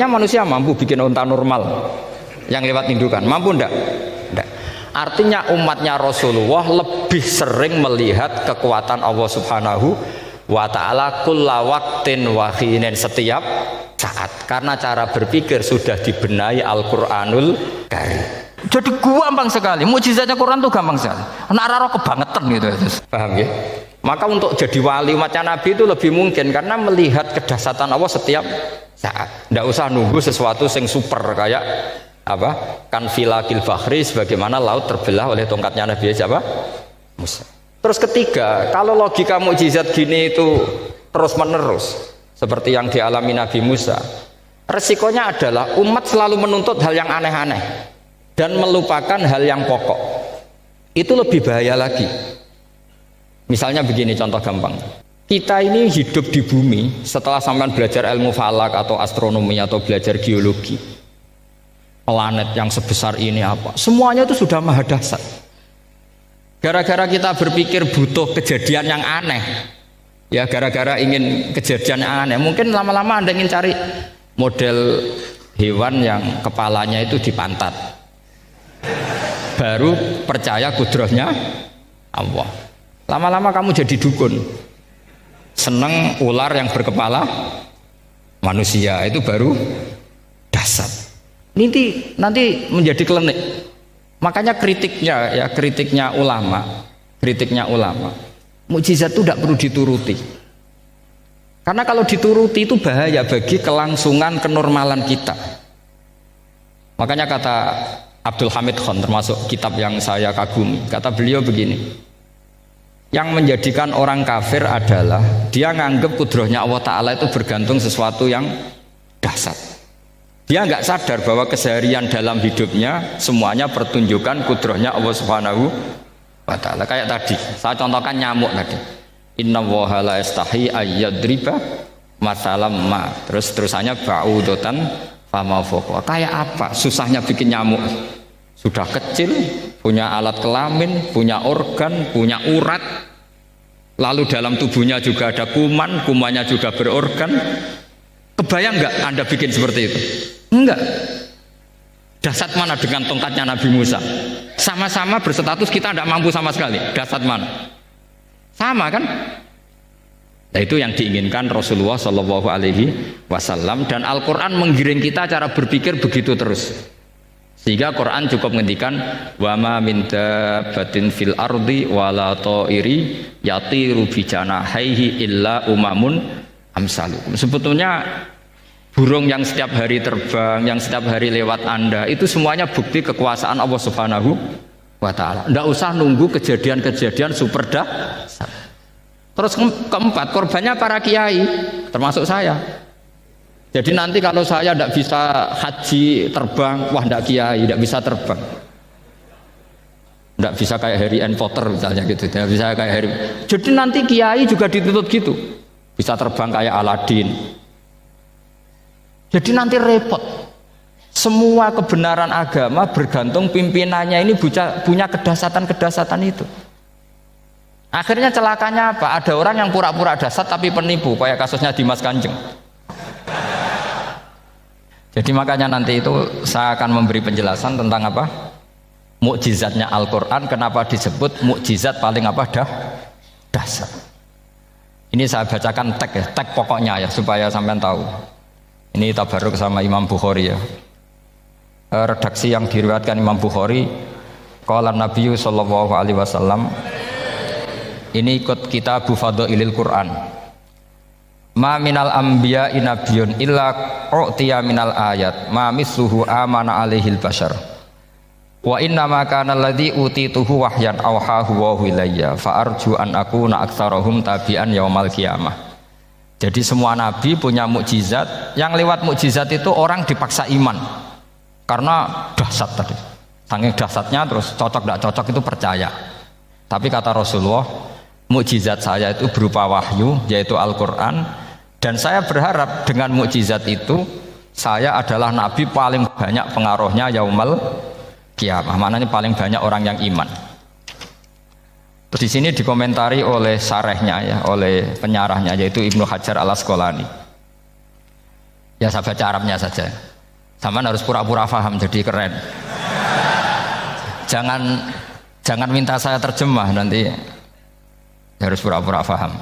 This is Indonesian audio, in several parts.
Manusia mampu bikin unta normal yang lewat indukan, mampu ndak? Ndak. Artinya umatnya Rasulullah lebih sering melihat kekuatan Allah Subhanahu wa ta'ala kulla waqtin wa hinin, setiap saat, karena cara berpikir sudah dibenahi Al-Qur'anul Karim. Jadi gampang sekali, mukjizatnya Quran itu gampang sekali. Nak raro kebangetan gitu. Paham ya? Maka untuk jadi wali umatnya Nabi itu lebih mungkin karena melihat kedahsyatan Allah setiap saat. Tidak usah nunggu sesuatu yang super kayak apa? Kan filakil bahri, sebagaimana laut terbelah oleh tongkatnya Nabi siapa? Musa. Terus ketiga, kalau logika mukjizat gini itu terus menerus seperti yang dialami Nabi Musa, resikonya adalah umat selalu menuntut hal yang aneh-aneh dan melupakan hal yang pokok. Itu lebih bahaya lagi. Misalnya begini, contoh gampang, kita ini hidup di bumi setelah sampean belajar ilmu falak atau astronomi atau belajar geologi, planet yang sebesar ini apa, semuanya itu sudah maha dahsyat. Gara-gara kita berpikir butuh kejadian yang aneh, ya gara-gara ingin kejadian yang aneh, mungkin lama-lama Anda ingin cari model hewan yang kepalanya itu di pantat, baru percaya kudrahnya Allah. Lama-lama kamu jadi dukun, seneng ular yang berkepala manusia, itu baru dahsyat. Nanti menjadi klinik. Makanya kritiknya ulama, mukjizat itu tidak perlu dituruti. Karena kalau dituruti itu bahaya bagi kelangsungan kenormalan kita. Makanya kata Abdul Hamid Khan, termasuk kitab yang saya kagumi, kata beliau begini, yang menjadikan orang kafir adalah dia nganggep kudrahnya Allah Ta'ala itu bergantung sesuatu yang dahsyat. Dia nggak sadar bahwa keseharian dalam hidupnya semuanya pertunjukan kudrahnya Allah Subhanahu wa Ta'ala. Kayak tadi saya contohkan nyamuk tadi, inna woha la yastahi ayyadriba masalam ma, terus terusannya ba'udotan fama fokwa. Kayak apa susahnya bikin nyamuk? Sudah kecil, punya alat kelamin, punya organ, punya urat, lalu dalam tubuhnya juga ada kuman, kumannya juga berorgan. Kebayang nggak Anda bikin seperti itu? Enggak. Dahsyat mana dengan tongkatnya Nabi Musa? Sama-sama berstatus kita tidak mampu sama sekali. Dahsyat mana? Sama kan? Nah, itu yang diinginkan Rasulullah Shallallahu Alaihi Wasallam, dan Al-Quran menggiring kita cara berpikir begitu terus. Sehingga Quran cukup menghentikan wa ma min dabbatin fil ardi wala ta'iri yatiru bi janahaihi illa umamun amsalukum. Sebetulnya burung yang setiap hari terbang, yang setiap hari lewat Anda, itu semuanya bukti kekuasaan Allah Subhanahu wa Ta'ala. Tidak usah nunggu kejadian-kejadian super dahsyat. Terus keempat, korbannya para kiai, termasuk saya. Jadi nanti kalau saya tidak bisa haji terbang, wah tidak kiai, tidak bisa terbang, tidak bisa kayak Harry and Potter misalnya gitu, tidak bisa kayak Harry. Jadi nanti kiai juga dituntut gitu, bisa terbang kayak Aladin. Jadi nanti repot. Semua kebenaran agama bergantung pimpinannya ini punya kedahsyatan itu. Akhirnya celakanya apa? Ada orang yang pura-pura dahsyat tapi penipu, kayak kasusnya Dimas Kanjeng. Jadi makanya nanti itu saya akan memberi penjelasan tentang apa? Mukjizatnya Al-Quran, kenapa disebut mukjizat paling apa? Dahsyat. Ini saya bacakan tag pokoknya ya, supaya sampean tahu. Ini tabaruk sama Imam Bukhari ya. Redaksi yang diriwayatkan Imam Bukhari, qala Nabi sallallahu alaihi wasallam, ini ikut kitab Fadhailil Quran. Ma minal anbiya'i nabiyyun illa u'tiya minal ayat ma misluhu amana alaihil bashar wa inna ma kana alladhi utituhu wahyan awhahu wa ilayya fa arju an akuna aktsarahum tabi'an yaumal qiyamah. Jadi semua nabi punya mukjizat, yang lewat mukjizat itu orang dipaksa iman karena dahsyat tadi. Saking dahsyatnya terus cocok tidak cocok itu percaya. Tapi kata Rasulullah, mukjizat saya itu berupa wahyu, yaitu Al-Quran. Dan saya berharap dengan mukjizat itu saya adalah nabi paling banyak pengaruhnya yaumal qiyamah. Maknanya paling banyak orang yang iman. Terus di sini dikomentari oleh syarehnya ya, oleh penyarahnya yaitu Ibnu Hajar Al Asqalani. Ya saya baca Arabnya saja. Sama harus pura-pura paham jadi keren. Jangan minta saya terjemah nanti harus pura-pura paham.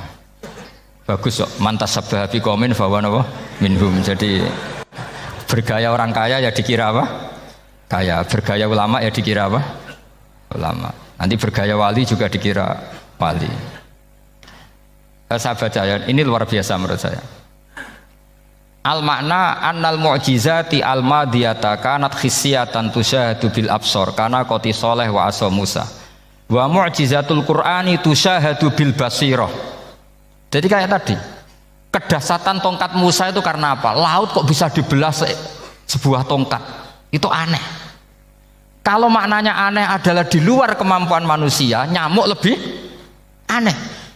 Bagus kok. Mantas sabah bi qaumin fa huwa minhum. Jadi bergaya orang kaya ya dikira apa? Kaya. Bergaya ulama ya dikira apa? Ulama. Nanti bergaya wali juga dikira wali. Saya baca ya, ini luar biasa menurut saya. Al makna annal mu'jizati al madiyata kanat khissiyatan tusyahadu bil absor kana qoti soleh wa asa Musa. Wa mu'jizatul Qur'ani tusyahadu bil basirah. Jadi kayak tadi, kedahsyatan tongkat Musa itu karena apa? Laut kok bisa dibelah sebuah tongkat. Itu aneh. Kalau maknanya aneh adalah di luar kemampuan manusia, nyamuk lebih aneh.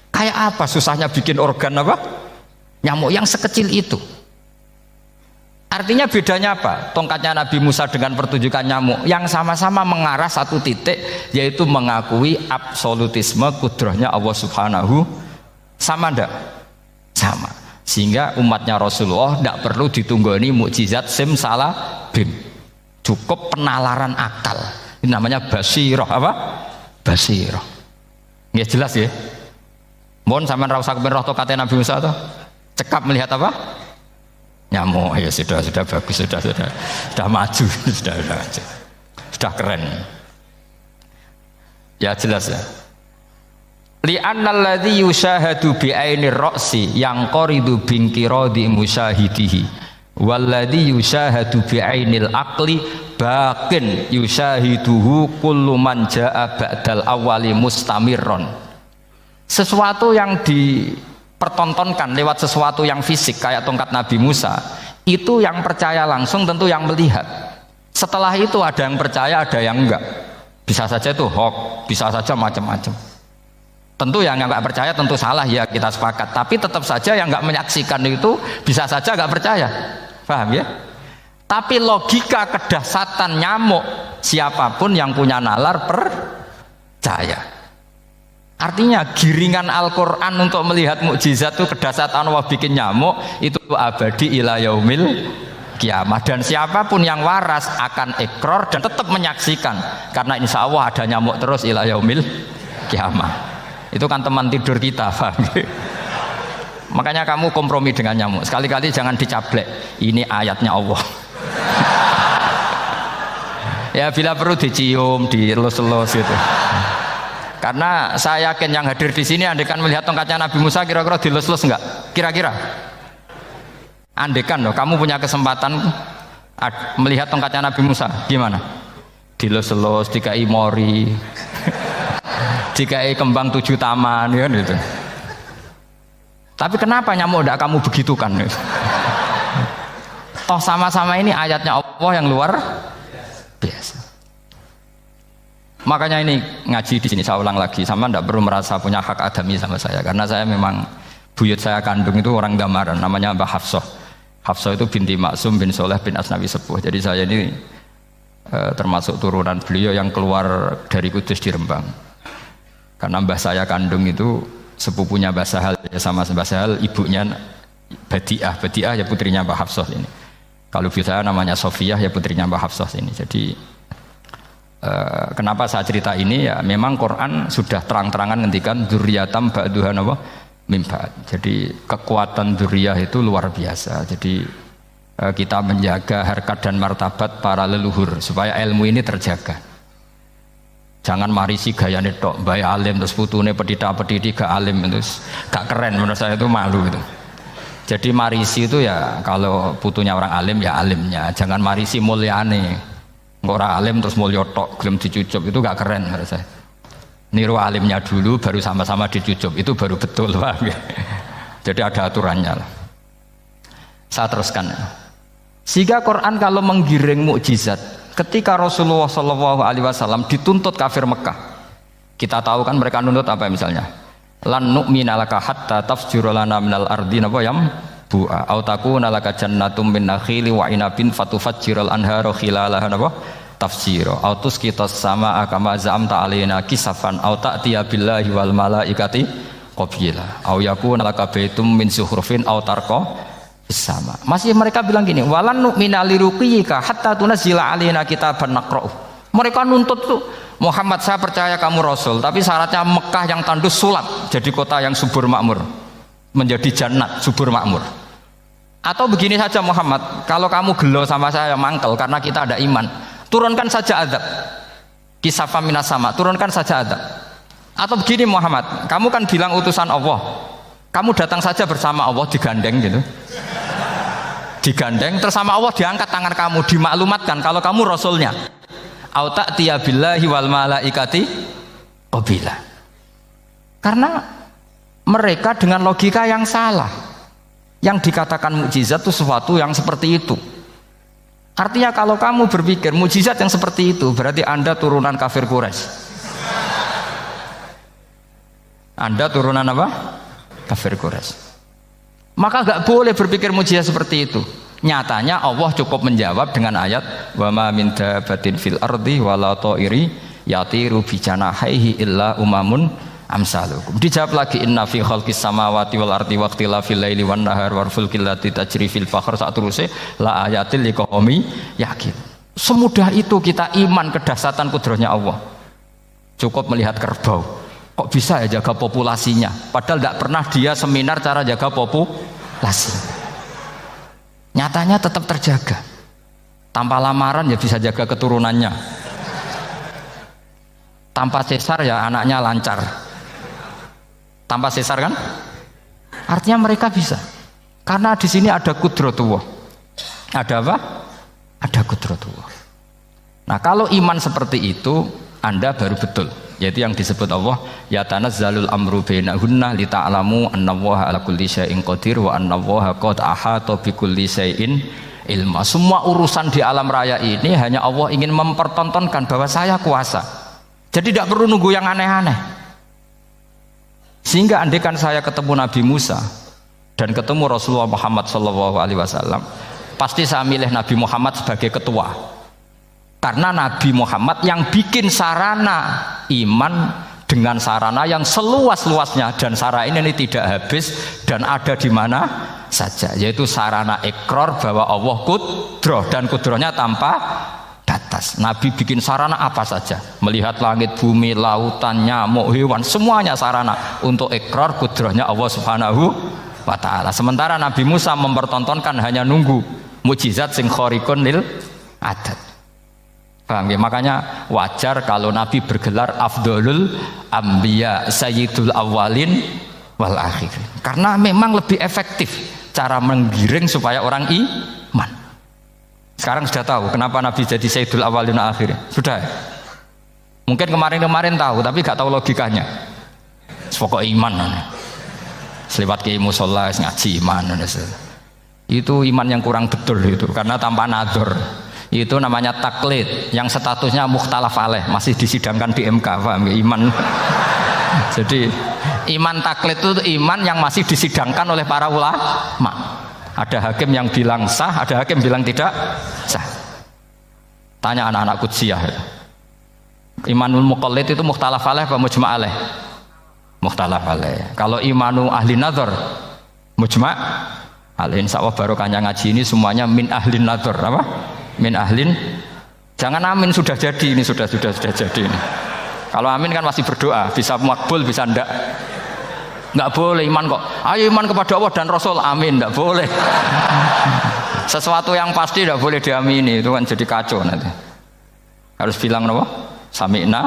Kayak apa susahnya bikin organ apa? Nyamuk yang sekecil itu. Artinya bedanya apa? Tongkatnya Nabi Musa dengan pertunjukan nyamuk yang sama-sama mengarah satu titik, yaitu mengakui absolutisme kudrahnya Allah Subhanahu. Sama ndak? Sama. Sehingga umatnya Rasulullah tidak perlu ditunggoni mukjizat simsalabim. Cukup penalaran akal. Ini namanya basirah apa? Basirah. Nggih jelas ya? Mohon sampean ra usah kepen roh tongkatnya Nabi Musa toh. Cekap melihat apa? Nyamuk. Ya sudah bagus, sudah maju, sudah keren. Ya jelas ya. Li'annal ladzi yushahadu bi ainir ra'si yang qaridu binqiradi musyahidihi walladzi yushahadu bi ainil aqli baqin yushahiduhu kullu man jaa ba'dal awwali mustamirron. Sesuatu yang dipertontonkan lewat sesuatu yang fisik kayak tongkat Nabi Musa, itu yang percaya langsung tentu yang melihat. Setelah itu ada yang percaya, ada yang enggak. Bisa saja itu hoax, bisa saja macam-macam. Tentu yang nggak percaya tentu salah ya, kita sepakat. Tapi tetap saja yang nggak menyaksikan itu bisa saja nggak percaya, paham ya? Tapi logika kedahsyatan nyamuk, siapapun yang punya nalar percaya. Artinya giringan Al-Quran untuk melihat mukjizat itu kedahsyatan Allah bikin nyamuk itu abadi ila yaumil kiamah. Dan siapapun yang waras akan ikrar dan tetap menyaksikan, karena insya Allah ada nyamuk terus ila yaumil kiamah. Itu kan teman tidur kita, paham? Makanya kamu kompromi dengan nyamuk. Sekali-kali jangan dicaplek. Ini ayatnya Allah. Ya bila perlu dicium, dielus-elus gitu. Karena saya yakin yang hadir di sini andekan melihat tongkatnya Nabi Musa kira-kira dilus-elus enggak? Kira-kira? Andekan loh, kamu punya kesempatan melihat tongkatnya Nabi Musa, gimana? Dilus-elus, dikai mori. Dikai kembang 7 taman ya gitu. Tapi kenapa nyamuk tidak kamu begitukan? Toh sama-sama ini ayatnya Allah yang luar biasa. Makanya ini ngaji di sini saya ulang lagi, sama tidak perlu merasa punya hak adami sama saya, karena saya memang buyut saya kandung itu orang Damaran, namanya Mbah Hafsah. Hafsah itu binti Maksum bin Soleh bin Asnawi Sepuh. Jadi saya ini termasuk turunan beliau yang keluar dari Kudus di Rembang. Karena mbah saya kandung itu sepupunya Mbah Sahal ya, sama Mbah Sahal ibunya Badiah ya putrinya Mbah Hafsah ini. Kalau ibu saya namanya Sofiyah ya putrinya Mbah Hafsah ini. Jadi kenapa saya cerita ini ya, memang Quran sudah terang-terangan ngendikan dzurriyatam ba'duha mim ba'd. Jadi kekuatan dzurriyah itu luar biasa. Jadi kita menjaga harkat dan martabat para leluhur supaya ilmu ini terjaga. Jangan marisi gaya tok, bayi alim terus putune pedita-pediti gak alim terus gak keren, menurut saya itu malu gitu. Jadi marisi itu ya kalau putunya orang alim ya alimnya, jangan marisi mulyane. Orang alim terus mulya tok gelem dicucup itu gak keren menurut saya. Niru alimnya dulu baru sama-sama dicucup itu baru betul, paham ya? Jadi ada aturannya lah. Saya teruskan. Sehingga Quran kalau menggiring mukjizat, ketika Rasulullah SAW dituntut kafir Mekah, kita tahu kan mereka nuntut apa misalnya? Lan nu'mina laka hatta tafjura lana minal ardi nabawayam bu'a au takuna laka jannatum min nakhili wa inabin fatufajjiral anhara khilalaha nabah tafsira au tusqitas samaa kama za'amta alaina kisafan au ta'tiya billahi wal malaikati qabila au yakuna laka baitum min zuhrufin au tarqa sama. Masih mereka bilang gini, walan nu'mina liruqiyika hatta tunazzila alaina kitaban naqra'u. Mereka nuntut tuh, Muhammad saya percaya kamu Rasul, tapi syaratnya Mekah yang tandus sulap jadi kota yang subur makmur, menjadi jannat subur makmur. Atau begini saja Muhammad, kalau kamu gelo sama saya mangkel karena kita ada iman, turunkan saja azab. Kisafam minas sama, turunkan saja azab. Atau begini Muhammad, kamu kan bilang utusan Allah, kamu datang saja bersama Allah digandeng gitu. Digandeng terus sama Allah diangkat tangan kamu, dimaklumatkan kalau kamu rasulnya. Au ta'tiya billahi wal malaikati qabila. Karena mereka dengan logika yang salah. Yang dikatakan mukjizat itu sesuatu yang seperti itu. Artinya kalau kamu berpikir mukjizat yang seperti itu, berarti Anda turunan kafir Quraisy. Anda turunan apa? Kafir Quraisy. Maka gak boleh berpikir mujizat seperti itu. Nyatanya Allah cukup menjawab dengan ayat wa ma min dabatin fil ardi wala ta'iri yatiru bi janahihi illa umamun amsalukum. Dijawab lagi inna fi khalqis samawati wal ardi waqtilafil laili wan nahar wal fulkil lati tajri fil bahr saturuse la ayatil liqaumi yakin. Semudah itu kita iman kedahsyatan kudrahnya Allah. Cukup melihat kerbau. Kok bisa ya jaga populasinya? Padahal tidak pernah dia seminar cara jaga populasi. Nyatanya tetap terjaga. Tanpa lamaran ya bisa jaga keturunannya. Tanpa sesar ya anaknya lancar. Tanpa sesar kan? Artinya mereka bisa. Karena di sini ada kudratullah. Ada apa? Ada kudratullah. Nah kalau iman seperti itu, Anda baru betul. Yaitu yang disebut Allah ya tanazzalul amru bainahunna li ta'lamu annallaha ala kulli syai'in qadir wa annallaha qad ahata bi kulli syai'in ilma. Semua urusan di alam raya ini hanya Allah ingin mempertontonkan bahwa saya kuasa. Jadi tidak perlu nunggu yang aneh-aneh. Sehingga andaikan saya ketemu Nabi Musa dan ketemu Rasulullah Muhammad SAW, pasti saya milih Nabi Muhammad sebagai ketua. Karena Nabi Muhammad yang bikin sarana iman dengan sarana yang seluas-luasnya, dan sarana ini tidak habis dan ada di mana saja, yaitu sarana ikrar bahwa Allah kudroh dan kudrohnya tanpa batas. Nabi bikin sarana apa saja, melihat langit, bumi, lautan, nyamuk, hewan, semuanya sarana untuk ikrar kudrohnya Allah Subhanahu wa ta'ala. Sementara Nabi Musa mempertontonkan hanya nunggu mukjizat sing khariqun lil adat. Paham ya? Makanya wajar kalau Nabi bergelar Afdolul Ambiya Sayyidul Awwalin wal Akhirin. Karena memang lebih efektif cara menggiring supaya orang iman. Sekarang sudah tahu kenapa Nabi jadi Sayyidul Awwalin wal Akhirin? Sudah. Mungkin kemarin-kemarin tahu tapi gak tahu logikanya. Pokok iman. Selewat ke musola ngaji iman. Itu iman yang kurang betul itu, karena tanpa nadzor. Itu namanya taklid yang statusnya mukhtalaf alaih, masih disidangkan di MK, paham ya? Iman. Jadi iman taklid itu iman yang masih disidangkan oleh para ulama. Ada hakim yang bilang sah, ada hakim bilang tidak sah. Tanya anak-anak Qudsiyah. Imanul muqallid itu mukhtalaf alaih apa mujma' alaih? Mukhtalaf alaih. Kalau imanu ahli nazar mujma' alaih. Insyaallah barokahnya ngaji ini semuanya min ahli nazar, apa? Min ahlin, jangan amin sudah jadi, ini sudah jadi ini. Kalau amin kan masih berdoa, bisa makbul bisa ndak boleh iman kok. Ayo iman kepada Allah dan Rasul, amin, ndak boleh. Sesuatu yang pasti ndak boleh diamini, itu kan jadi kacau nanti. Harus bilang apa? Sami'na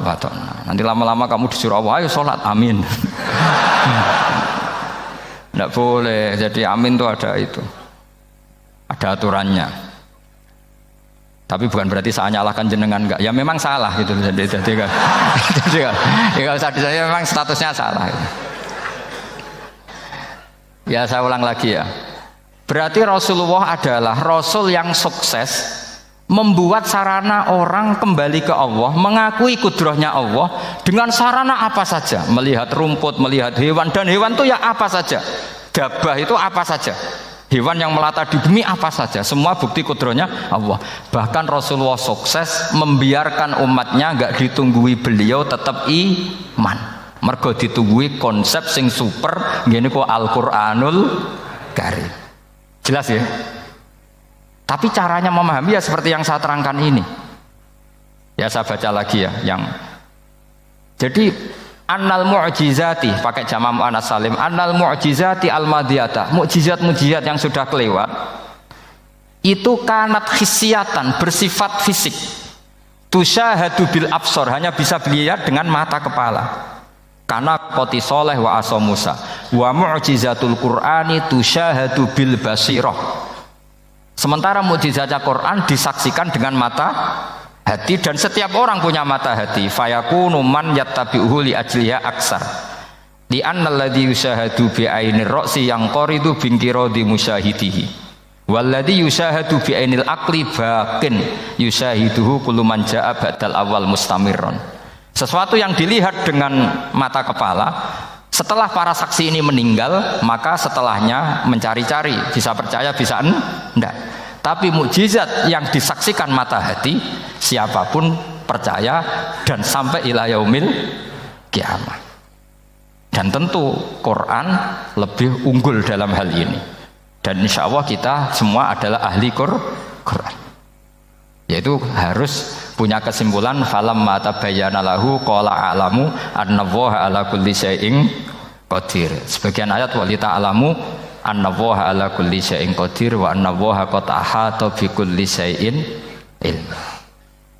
wa ta'na. Nanti lama-lama kamu disuruh Allah, ayo sholat, amin. Ndak boleh. Jadi amin itu ada aturannya. Tapi bukan berarti saya nyalahkan jenengan, enggak. Ya memang salah gitu. Jadi kan. Ya usah saya memang statusnya salah. Ya saya ulang lagi ya. Berarti Rasulullah adalah Rasul yang sukses membuat sarana orang kembali ke Allah, mengakui kudrohnya Allah dengan sarana apa saja. Melihat rumput, melihat hewan, dan hewan itu ya apa saja. Gabah itu apa saja. Hewan yang melata di bumi apa saja, semua bukti kudrohnya Allah. Bahkan Rasulullah sukses membiarkan umatnya nggak ditunggui beliau tetap iman. Mergo ditunggui konsep sing super, gini kok Al-Qur'anul Karim. Jelas ya? Tapi caranya memahami ya seperti yang saya terangkan ini. Ya saya baca lagi ya yang jadi annal mu'jizati pakai jama' mu'annas salim, annal mu'jizati al-madiyata, mukjizat-mukjizat yang sudah kelewat itu kanat khisyatan, bersifat fisik, tusyahadu bil absor, hanya bisa dilihat dengan mata kepala, karena qoti soleh wa aso Musa, wa mu'jizatul qur'ani tusyahadu bil basirah, sementara mukjizatnya Quran disaksikan dengan mata hati, dan setiap orang punya mata hati. Fayakunu man yattabi'uhu li ajliha aksar li annal ladzi yusyahadu bi ainir ra'si yang qaridu bingkiradi musyahidihi walladzi yusyahadu bi ainil aqli baqin yusyahiduhu kullu man jaa ba'dal awal mustamirron. Sesuatu yang dilihat dengan mata kepala, setelah para saksi ini meninggal, maka setelahnya mencari-cari, bisa percaya bisa enggak. Tapi mukjizat yang disaksikan mata hati, siapapun percaya dan sampai ila yaumil kiamat. Dan tentu Quran lebih unggul dalam hal ini. Dan insya Allah kita semua adalah ahli Quran. Yaitu harus punya kesimpulan falamma tabayyana lahu qala a'lamu annallaha ala kulli syai'in qadir. Sebagian ayat walita alamu annallaha ala kulli syai'in qadir wa annallaha qad ahata bi kulli syai'in ilma.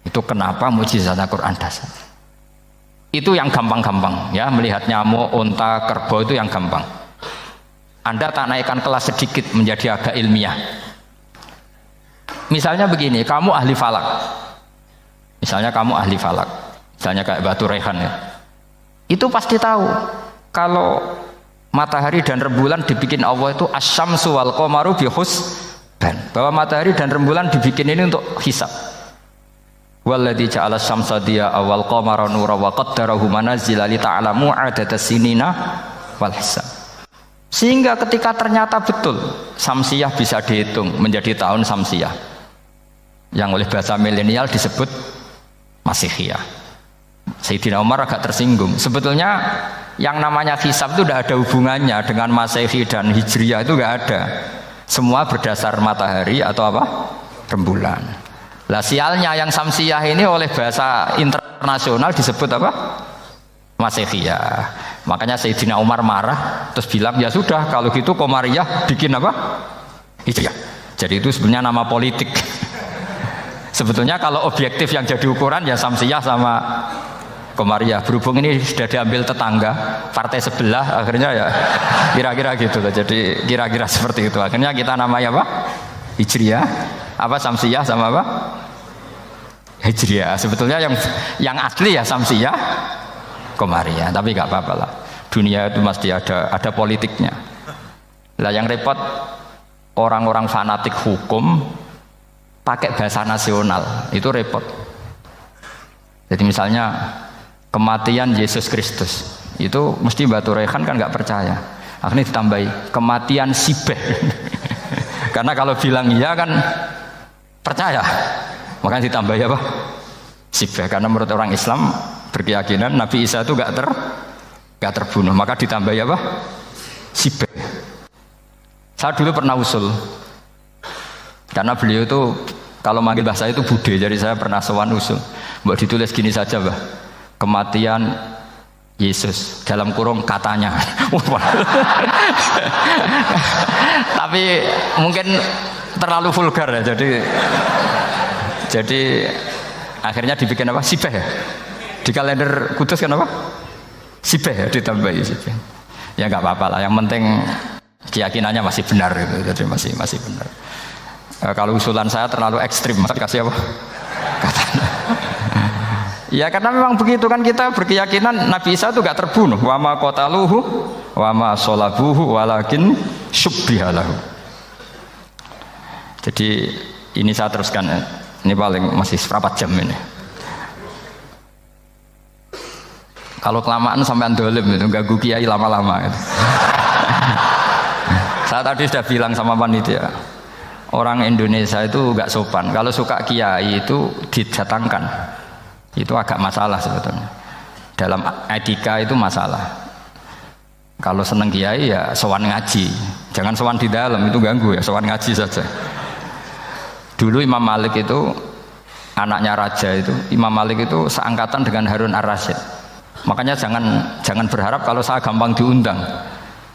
Itu kenapa mukjizat Al-Qur'an dasar. Itu yang gampang-gampang ya, melihat nyamuk, unta, kerbau itu yang gampang. Anda tak naikkan kelas sedikit menjadi agak ilmiah. Misalnya begini, kamu ahli falak. Misalnya kamu ahli falak. Misalnya kayak Batu Rehan ya. Itu pasti tahu kalau matahari dan rembulan dibikin Allah itu asyamsu wal qamaru bi husban, bahwa matahari dan rembulan dibikin ini untuk hisab. Walladzi ja'ala syamsa diya wal qamara nura wa qaddarahu manazila li ta'lamu 'adada sinina wal hisab. Sehingga ketika ternyata betul samsiyah bisa dihitung menjadi tahun samsiyah, yang oleh bahasa milenial disebut Masihiyah. Sayyidina Umar agak tersinggung. Sebetulnya yang namanya hisab itu tidak ada hubungannya dengan Masehi dan Hijriyah, itu tidak ada. Semua berdasar matahari atau apa? Rembulan. Lah sialnya yang samsiyah ini oleh bahasa internasional disebut apa? Masehiyah. Makanya Sayyidina Umar marah terus bilang ya sudah kalau gitu Qamariyah bikin apa? Hijriyah. Jadi itu sebenarnya nama politik. Sebetulnya kalau objektif yang jadi ukuran ya samsiyah sama Qamariyah. Berhubung ini sudah diambil tetangga partai sebelah, akhirnya ya kira-kira gitu loh. Jadi kira-kira seperti itu. Akhirnya kita namanya apa? Hijriyah. Apa samsiyah sama apa? Hijriyah. Sebetulnya yang asli ya samsiyah, Qamariyah. Tapi nggak apa-apa lah. Dunia itu mesti ada politiknya. Lah yang repot orang-orang fanatik hukum pakai bahasa nasional itu repot. Jadi misalnya kematian Yesus Kristus itu mesti Batu Rehan kan nggak percaya, akhirnya ditambahi kematian Sibeh. Karena kalau bilang iya kan percaya, makanya ditambahi apa? Sibeh. Karena menurut orang Islam berkeyakinan Nabi Isa itu nggak terbunuh, maka ditambahi apa? Sibeh. Saya dulu pernah usul, karena beliau itu kalau manggil bahasa itu bude, jadi saya pernah sowan usul. Mbak ditulis gini saja, Mbak. Kematian Yesus dalam kurung katanya. Tapi mungkin terlalu vulgar ya, jadi akhirnya dibikin apa? Sibeh ya. Di kalender Kudus kan apa? Sibeh ya, ditambahi Sibeh. Ya nggak apa-apa lah, yang penting keyakinannya masih benar gitu. Jadi masih benar. Kalau usulan saya terlalu ekstrim, masa dikasih apa? Katanya. Ya karena memang begitu kan, kita berkeyakinan Nabi Isa itu gak terbunuh. Wa ma qataluhu wa ma sholabuhu walakin syubbihalahu. Jadi ini saya teruskan ya. Ini paling masih seberapa jam ini. Kalau kelamaan sampai dolim itu ganggu kiai lama-lama gitu. Saya tadi sudah bilang sama panitia, orang Indonesia itu gak sopan. Kalau suka kiai itu didatangkan. Itu agak masalah sebetulnya. Dalam etika itu masalah. Kalau seneng kiai ya sowan ngaji. Jangan sowan di dalam, itu ganggu ya, sowan ngaji saja. Dulu Imam Malik itu anaknya raja itu, Imam Malik itu seangkatan dengan Harun Ar-Rasyid. Makanya jangan berharap kalau saya gampang diundang.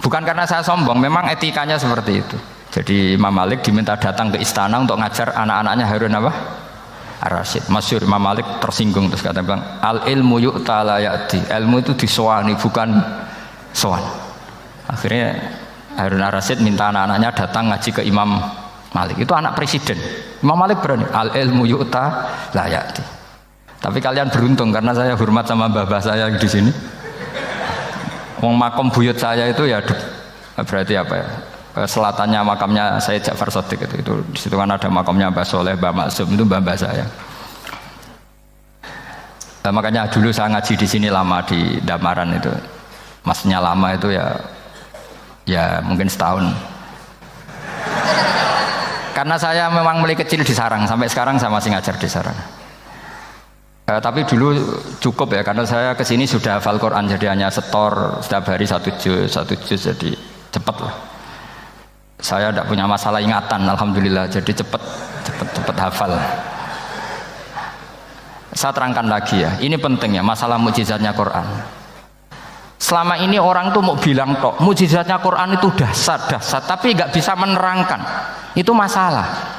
Bukan karena saya sombong, memang etikanya seperti itu. Jadi Imam Malik diminta datang ke istana untuk ngajar anak-anaknya Harun apa? Ar-Rasyid. Masyhur Imam Malik tersinggung terus kata bilang, al ilmu yu'ta la ya'ti. Ilmu itu disowani bukan sowan. Akhirnya Harun Ar-Rasyid minta anak-anaknya datang ngaji ke Imam Malik. Itu anak presiden. Imam Malik berani, al ilmu yu'ta la ya'ti. Tapi kalian beruntung karena saya hormat sama mbah-mbah saya di sini. Wong makom buyut saya itu ya berarti apa ya? Selatannya makamnya Sayyid Ja'far Shadiq itu di situ kan ada makamnya Mbah Soleh, Mbah Maksum, itu mbah saya. Makanya dulu saya ngaji di sini lama di Damaran itu. Maksudnya lama itu ya mungkin setahun. Karena saya memang mulai kecil di sarang, sampai sekarang saya masih ngajar di sarang. Tapi dulu cukup ya, karena saya kesini sudah hafal Quran, jadi hanya setor setiap hari satu juz, jadi cepat lah. Saya tidak punya masalah ingatan, alhamdulillah, jadi cepat hafal. Saya terangkan lagi ya, ini penting ya, masalah mukjizatnya Quran. Selama ini orang tuh mau bilang tok, mukjizatnya Quran itu dahsyat, tapi nggak bisa menerangkan. Itu masalah.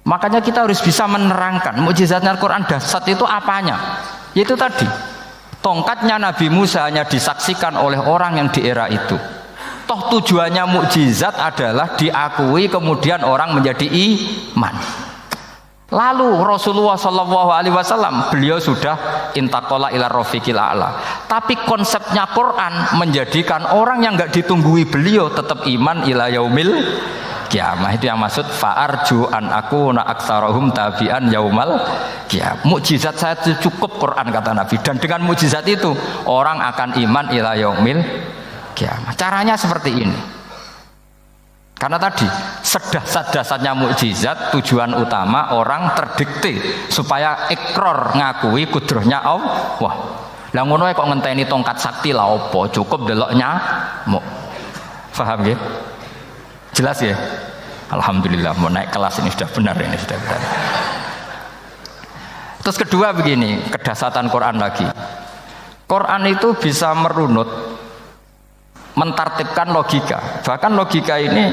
Makanya kita harus bisa menerangkan mukjizatnya Al-Quran dahsyat itu apanya. Yaitu tadi, tongkatnya Nabi Musa hanya disaksikan oleh orang yang di era itu. Toh tujuannya mukjizat adalah diakui kemudian orang menjadi iman. Lalu Rasulullah SAW beliau sudah intaqala ila rafiqil a'la. Tapi konsepnya Quran menjadikan orang yang nggak ditunggui beliau tetap iman ila yaumil kiamah. Itu yang maksud fa'arju an akuna aktsarahum tabi'an yaumal kiamah. Mukjizat saya itu cukup Quran kata Nabi, dan dengan mukjizat itu orang akan iman ila yaumil kiamah. Caranya seperti ini. Karena tadi sedahsyat-dahsyatnya mukjizat, tujuan utama orang terdikte supaya ikrar ngakui kudrohnya Allah. Lah ngono kok ngenteni tongkat sakti lah opo, cukup deloknya mau. Paham nggih? Jelas ya? Alhamdulillah, mau naik kelas ini sudah benar, ini sudah benar. Terus kedua begini, kedahsyatan Quran lagi. Quran itu bisa merunut, mentartibkan logika. Bahkan logika ini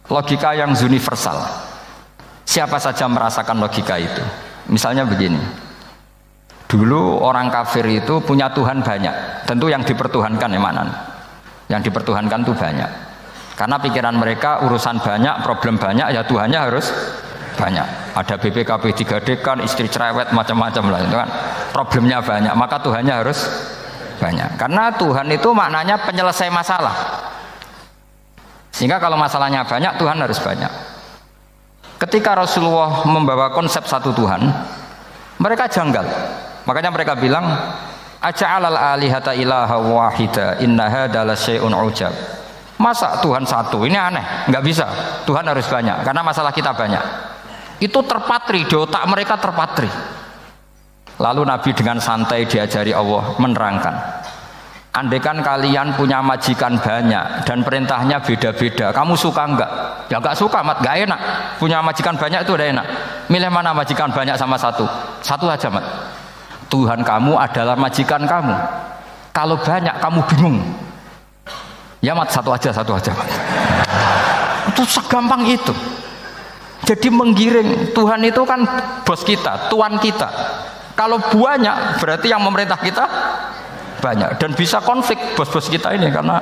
logika yang universal. Siapa saja merasakan logika itu. Misalnya begini, dulu orang kafir itu punya Tuhan banyak. Tentu yang dipertuhankan yang mana? Yang dipertuhankan itu banyak. Karena pikiran mereka urusan banyak, problem banyak, ya Tuhannya harus banyak. Ada BPKB 3D kan, istri cerewet, macam-macam lah. Itu kan problemnya banyak, maka Tuhannya harus banyak. Karena Tuhan itu maknanya penyelesai masalah. Sehingga kalau masalahnya banyak, Tuhan harus banyak. Ketika Rasulullah membawa konsep satu Tuhan, mereka janggal. Makanya mereka bilang, aja'alal alihata ilaha wahida inna hadza lasyai'un ujab. Masa Tuhan satu? Ini aneh, nggak bisa. Tuhan harus banyak, karena masalah kita banyak. Itu terpatri, di otak mereka terpatri. Lalu Nabi dengan santai diajari Allah menerangkan, andaikan kalian punya majikan banyak dan perintahnya beda-beda, kamu suka enggak? Ya enggak suka, mat, enggak enak. Punya majikan banyak itu udah enak. Milih mana majikan banyak sama satu? Satu aja, mat. Tuhan kamu adalah majikan kamu. Kalau banyak kamu bingung. Ya mat, satu aja mat. Itu segampang itu. Jadi menggiring, Tuhan itu kan bos kita, tuan kita. Kalau banyak berarti yang memerintah kita banyak, dan bisa konflik bos-bos kita ini karena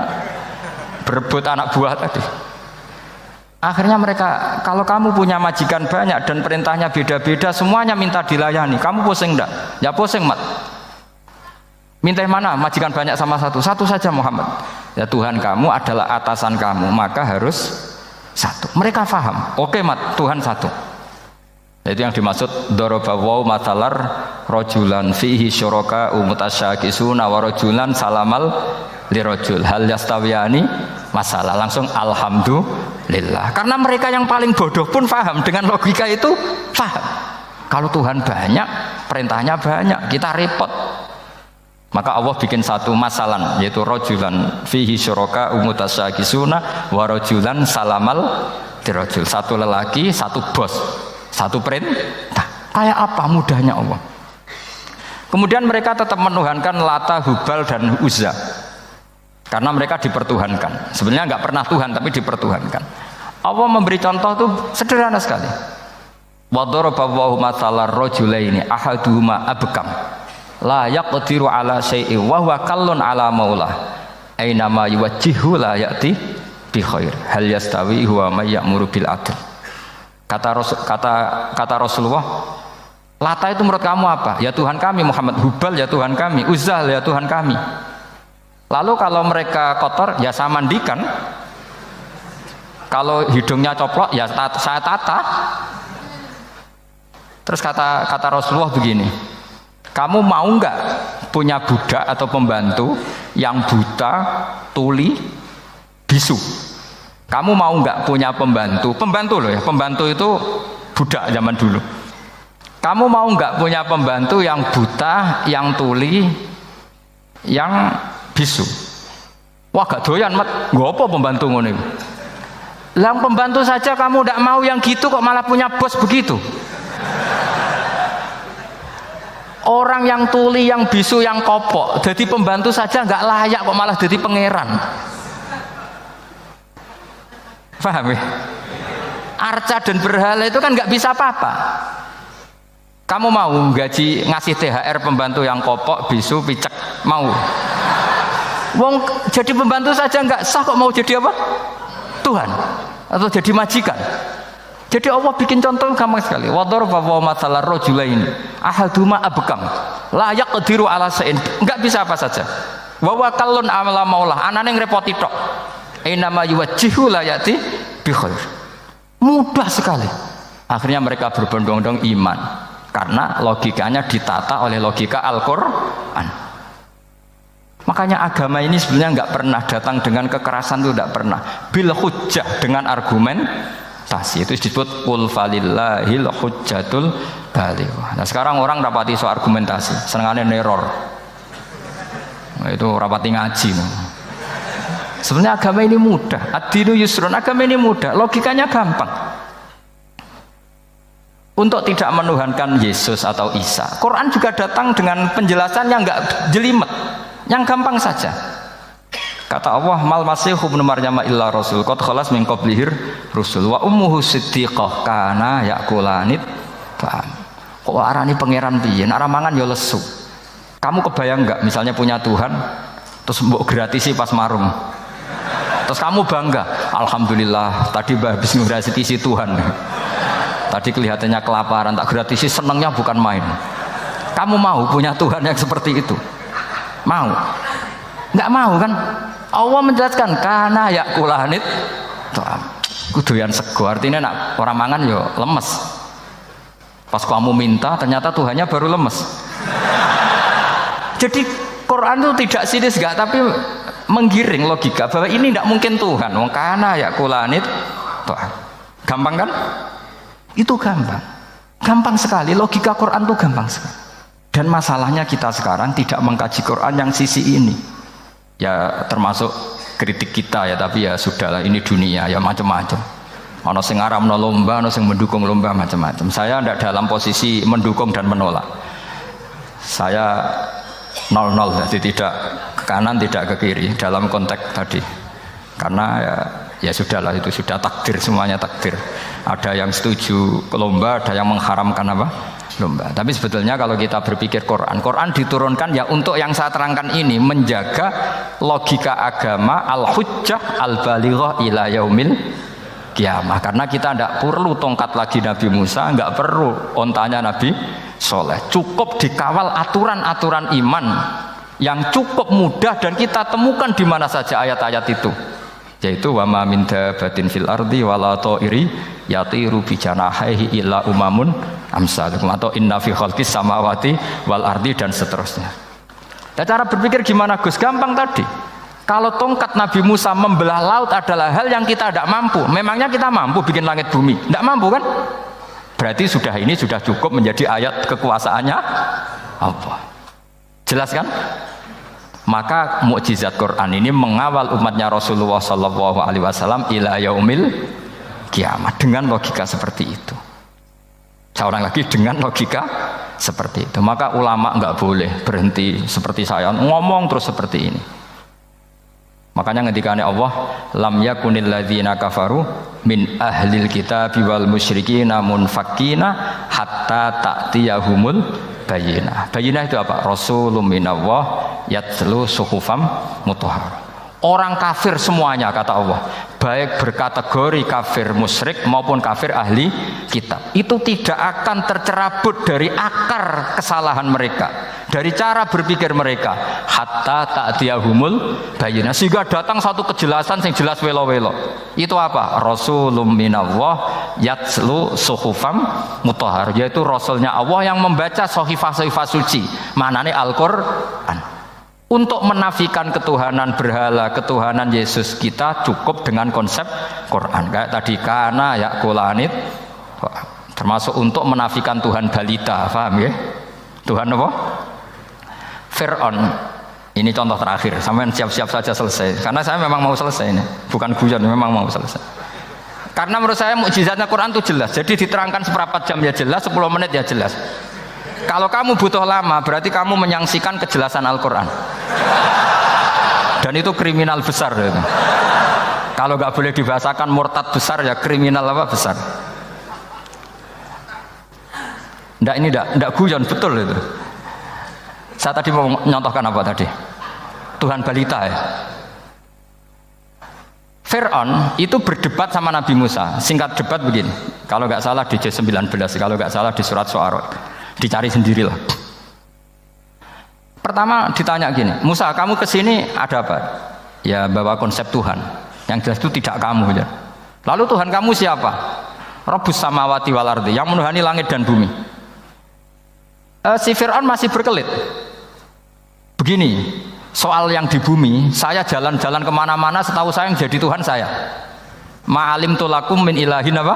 berebut anak buah tadi. Akhirnya mereka, kalau kamu punya majikan banyak dan perintahnya beda-beda, semuanya minta dilayani, kamu pusing enggak? Ya pusing, mat. Minta mana? Majikan banyak sama satu? Satu saja Muhammad. Ya Tuhan kamu adalah atasan kamu, maka harus satu. Mereka paham. Oke, mat, Tuhan satu. Itu yang dimaksud dorobawaw matalar rojulan fihi syuraka umutasyakisuna warojulan salamal lirojul hal yastawiyani masalah. Langsung alhamdulillah. Karena mereka yang paling bodoh pun paham dengan logika itu, paham. Kalau Tuhan banyak, perintahnya banyak, kita repot. Maka Allah bikin satu masalan, yaitu rojulan fihi syuraka umutasyakisuna wa rojulan salamal dirojul. Satu lelaki, satu bos, satu perintah. Kayak apa mudahnya Allah. Kemudian mereka tetap menuhankan Lata, Hubal dan Uzza, karena mereka dipertuhankan. Sebenarnya nggak pernah Tuhan, tapi dipertuhankan. Allah memberi contoh tuh sederhana sekali. Wa daraballahu mathalar rajulaini ahaduhuma abkam la yaqdiru ala syai'in wa huwa kallun ala maulah aina ma yuwajjihu la ya'ti bi khair hal yastawi huwa may ya'muru bil adl. Kata Rasulullah, Lata itu menurut kamu apa? Ya Tuhan kami. Muhammad, Hubal ya Tuhan kami, Uzzah ya Tuhan kami. Lalu kalau mereka kotor ya saya mandikan, kalau hidungnya coplok ya saya tata. Terus kata Rasulullah begini, kamu mau nggak punya budak atau pembantu yang buta, tuli, bisu? Kamu mau nggak punya pembantu loh ya, pembantu itu budak zaman dulu. Kamu mau nggak punya pembantu yang buta, yang tuli, yang bisu? Wah gak doyan mat, nggak apa pembantu ngono itu. Lah pembantu saja kamu tidak mau yang gitu, kok malah punya bos begitu? Orang yang tuli, yang bisu, yang kopok, jadi pembantu saja nggak layak, kok malah jadi pangeran. Paham ya? Arca dan berhala itu kan nggak bisa apa-apa. Kamu mau gaji ngasih THR pembantu yang kopok, bisu, picek, mau? Wong jadi pembantu saja nggak sah, kok mau jadi apa? Tuhan atau jadi majikan? Jadi Allah bikin contoh gampang sekali. Wa daraba mathalar rajulaini ahaduma abkam la yaqdiru ala syai'in. Enggak bisa apa saja. Wa wa kallun amala maulah, anane ngrepoti tok. Inama yuwajjihu la yati bi khair. Mudah sekali. Akhirnya mereka berbondong-bondong iman karena logikanya ditata oleh logika Al-Qur'an. Makanya agama ini sebenarnya nggak pernah datang dengan kekerasan, itu tidak pernah. Bil hujjah, dengan argumentasi. Itu disebut qul falillahil hujjatul balighah. Nah sekarang orang rapati soal argumentasi, senengane neror. Nah, itu rapati ngaji. Sebenarnya agama ini mudah. Ad-dinu yusrun, agama ini mudah, logikanya gampang. Untuk tidak menuhankan Yesus atau Isa, Quran juga datang dengan penjelasan yang nggak jelimet, yang gampang saja. Kata Allah, mal masihu ibnu maryam illa rasul qad khalas min qablihir rusul wa ummuhu siddiqah kana yakulanit. Paham? Kok arani pangeran piye? Nek mangan ya lesu. Kamu kebayang nggak misalnya punya Tuhan terus mbok gratisi pas marung. Terus kamu bangga, alhamdulillah tadi habis ngratisi Tuhan. Tadi kelihatannya kelaparan, tak gratisi, senangnya bukan main. Kamu mau punya Tuhan yang seperti itu? Mau? Nggak mau kan? Allah menjelaskan karena ya kulanit kuduyan sego, artinya nak orang mangan yo lemes. Pas kamu minta ternyata Tuhannya baru lemes. Jadi Quran itu tidak sinis gak, tapi menggiring logika bahwa ini tidak mungkin Tuhan. Wong karena ya kulanit gampang kan? Itu gampang sekali, logika Quran itu gampang sekali. Dan masalahnya kita sekarang tidak mengkaji Quran yang sisi ini. Ya termasuk kritik kita ya, tapi ya sudahlah, ini dunia ya macam-macam. Ono sing ngaramno lomba, ono sing mendukung lomba, macam-macam. Saya tidak dalam posisi mendukung dan menolak. Saya 0-0, jadi tidak ke kanan tidak ke kiri dalam konteks tadi. Karena ya sudahlah, itu sudah takdir, semuanya takdir. Ada yang setuju lomba, ada yang mengharamkan apa? Lomba. Tapi sebetulnya kalau kita berpikir Quran diturunkan ya untuk yang saya terangkan ini, menjaga logika agama al-hujjah al-balighah ila yaumil kiamah. Karena kita tidak perlu tongkat lagi Nabi Musa, nggak perlu ontanya Nabi Soleh. Cukup dikawal aturan-aturan iman yang cukup mudah dan kita temukan di mana saja ayat-ayat itu. Yaitu wa ma min dabatin fil ardi wala ta'iri yatiru bi janahihi illa umamun amsalukum, atau inna fi khalqis samawati wal ardi, dan seterusnya. Dan cara berpikir gimana Gus? Gampang tadi. Kalau tongkat Nabi Musa membelah laut adalah hal yang kita tidak mampu. Memangnya kita mampu bikin langit bumi? Tidak mampu kan? Berarti ini sudah cukup menjadi ayat kekuasaannya apa? Jelas kan? Maka mukjizat Quran ini mengawal umatnya Rasulullah Sallallahu Alaihi Wasallam ila yaumil kiamat dengan logika seperti itu. Saya ulang lagi, dengan logika seperti itu. Maka ulama nggak boleh berhenti seperti saya ngomong terus seperti ini. Makanya ngendikane Allah, lam yakunil ladzina kafaru min ahlil kitabi wal musyrikina munfakkina hatta ta'tiyahumul bayyinah. Bayyinah itu apa? Rasulun minallah yatlu suhufam mutahharah. Orang kafir semuanya kata Allah, baik berkategori kafir musyrik maupun kafir ahli kitab, itu tidak akan tercerabut dari akar kesalahan mereka, dari cara berpikir mereka, hatta ta'tiyahumul bayyinah, sehingga datang satu kejelasan yang jelas welo-welo. Itu apa? Rasulun minallah yatlu suhufam mutahharah, yaitu rasulnya Allah yang membaca sahifah-sahifah suci, maknanya Al-Qur'an. Untuk menafikan ketuhanan berhala, ketuhanan Yesus, kita cukup dengan konsep Quran. Kayak tadi kana ya kulanit, termasuk untuk menafikan Tuhan balita, paham ya? Tuhan apa? Fir'aun. Ini contoh terakhir. Sampai siap-siap saja selesai. Karena saya memang mau selesai ini, bukan guyon, memang mau selesai. Karena menurut saya mukjizatnya Quran itu jelas. Jadi diterangkan seperempat jam ya jelas, 10 menit ya jelas. Kalau kamu butuh lama, berarti kamu menyaksikan kejelasan Al-Quran. Dan itu kriminal besar. Itu. Kalau nggak boleh dibahasakan murtad besar, ya kriminal apa besar. Nggak guyon, betul itu. Saya tadi mau nyontohkan apa tadi? Tuhan balita ya. Fir'aun itu berdebat sama Nabi Musa. Singkat debat begini. Kalau nggak salah di J19, kalau nggak salah di surat Syu'ara. Dicari sendirilah. Pertama ditanya gini, Musa, kamu kesini ada apa? Ya bawa konsep Tuhan. Yang jelas itu tidak kamu ya. Lalu Tuhan kamu siapa? Rabbus samawati wal ardi, yang menuhani langit dan bumi. Si Fir'aun masih berkelit. Begini, soal yang di bumi, saya jalan-jalan kemana-mana, setahu saya yang jadi Tuhan saya. Ma'alim tulakum min ilahin apa?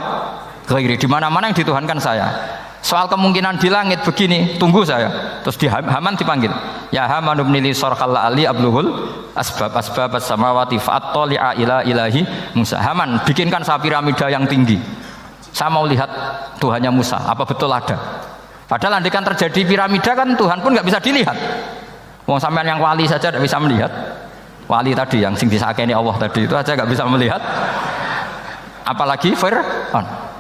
Ghairi, di mana-mana yang dituhankan saya. Soal kemungkinan di langit begini, tunggu saya. Terus di Haman dipanggil, ya Haman ibnili sarhal ali abluhul asbab as-samawati fa'attali'a ila ilahi Musa. Haman, bikinkan saya piramida yang tinggi. Saya mau lihat Tuhannya Musa, apa betul ada. Padahal andaikan terjadi piramida kan Tuhan pun nggak bisa dilihat. Wong sampean yang wali saja tidak bisa melihat. Wali tadi yang sing disakeni Allah tadi itu aja nggak bisa melihat. Apalagi Fir'aun.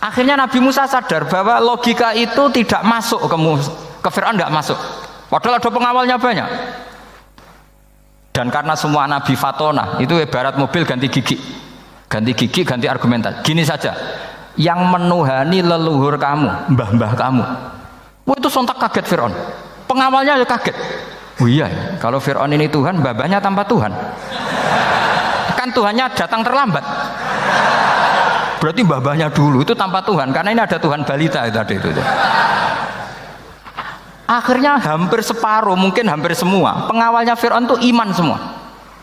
Akhirnya Nabi Musa sadar bahwa logika itu tidak masuk ke Fir'aun, nggak masuk. Padahal ada pengawalnya banyak. Dan karena semua Nabi fatona, itu ibarat mobil ganti gigi, ganti argumentasi. Gini saja, yang menuhani leluhur kamu, mbah-mbah kamu. Wah, itu sontak kaget Fir'aun. Pengawalnya ya kaget. Oh iya, kalau Fir'aun ini Tuhan, mbah-mbahnya tanpa Tuhan. Kan Tuhannya datang terlambat. Berarti mbah-mbahnya dulu itu tanpa Tuhan, karena ini ada Tuhan balita tadi itu. Akhirnya hampir separuh, mungkin hampir semua pengawalnya Fir'aun itu iman semua.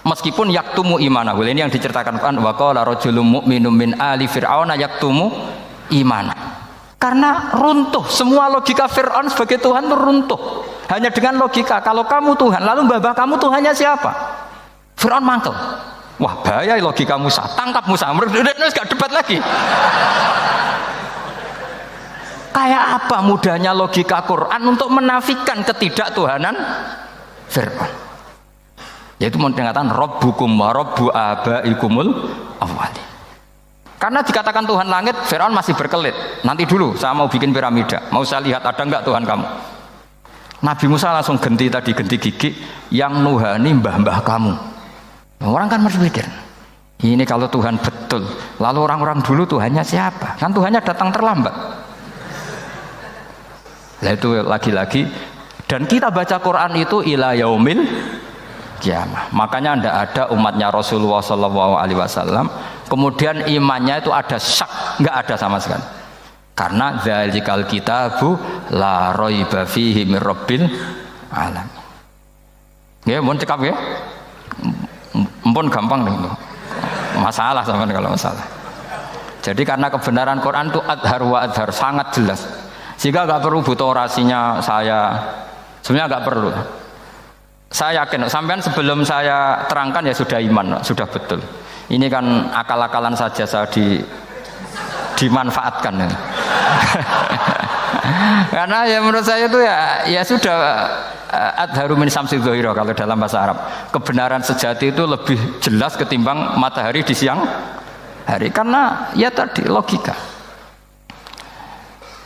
Meskipun yaktumu imanahu, ini yang diceritakan Quran, wa qala rajulun mu'minun min ali fir'auna yaktumu imana. Karena runtuh, semua logika Fir'aun sebagai Tuhan itu runtuh. Hanya dengan logika, kalau kamu Tuhan, lalu mbah-mbah kamu Tuhannya siapa? Fir'aun mangkel. Wah bahaya logika Musa, tangkap Musa, gak debat lagi. Kayak apa mudahnya logika Quran untuk menafikan ketidaktuhanan Fir'aun. Yaitu mengatakan Rabbukum wa Rabbu abaikumul awwali. Karena dikatakan Tuhan langit, Fir'aun masih berkelit. Nanti dulu saya mau bikin piramida, mau saya lihat ada enggak Tuhan kamu. Nabi Musa langsung ganti gigi, yang nuhani mbah-mbah kamu. Orang kan berpikir, ini kalau Tuhan betul, lalu orang-orang dulu Tuhannya siapa? Kan Tuhannya datang terlambat. Nah itu lagi-lagi, dan kita baca Quran itu ila yaumil kiamah. Makanya tidak ada umatnya Rasulullah SAW kemudian imannya itu ada syak, nggak ada sama sekali. Karena dzalikal kitabu la raiba fihi mir rabbil alamin. Ya, mohon cekap ya. Ampun gampang nih masalah sama kalau masalah. Jadi karena kebenaran Quran itu adhar wa adhar, sangat jelas, sehingga nggak perlu butuh orasinya saya, sebenarnya nggak perlu. Saya yakin sampean sebelum saya terangkan ya sudah iman, sudah betul. Ini kan akal-akalan saja saya dimanfaatkan. Karena ya menurut saya itu ya sudah adharu min samsi dzohiro kalau dalam bahasa Arab. Kebenaran sejati itu lebih jelas ketimbang matahari di siang hari. Karena ya tadi logika.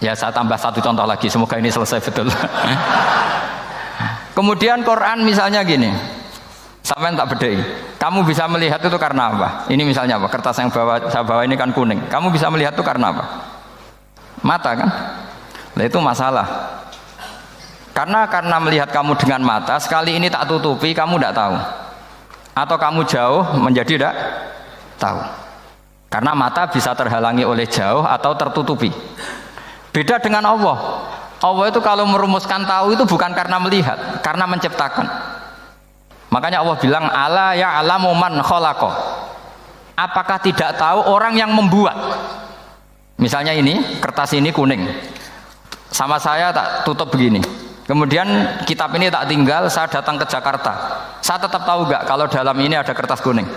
Ya saya tambah satu contoh lagi, semoga ini selesai betul. Kemudian Quran misalnya gini, sampean tak bedai. Kamu bisa melihat itu karena apa? Ini misalnya apa? Kertas yang saya bawa ini kan kuning. Kamu bisa melihat itu karena apa? Mata kan? Nah itu masalah. Karena melihat kamu dengan mata, sekali ini tak tutupi, kamu tidak tahu. Atau kamu jauh menjadi tidak tahu. Karena mata bisa terhalangi oleh jauh atau tertutupi. Beda dengan Allah. Allah itu kalau merumuskan tahu itu bukan karena melihat, karena menciptakan. Makanya Allah bilang ala ya'lamu man khalaqa. Apakah tidak tahu orang yang membuat? Misalnya ini, kertas ini kuning. Sama saya tak tutup begini. Kemudian kitab ini tak tinggal, saya datang ke Jakarta. Saya tetap tahu enggak kalau dalam ini ada kertas kuning?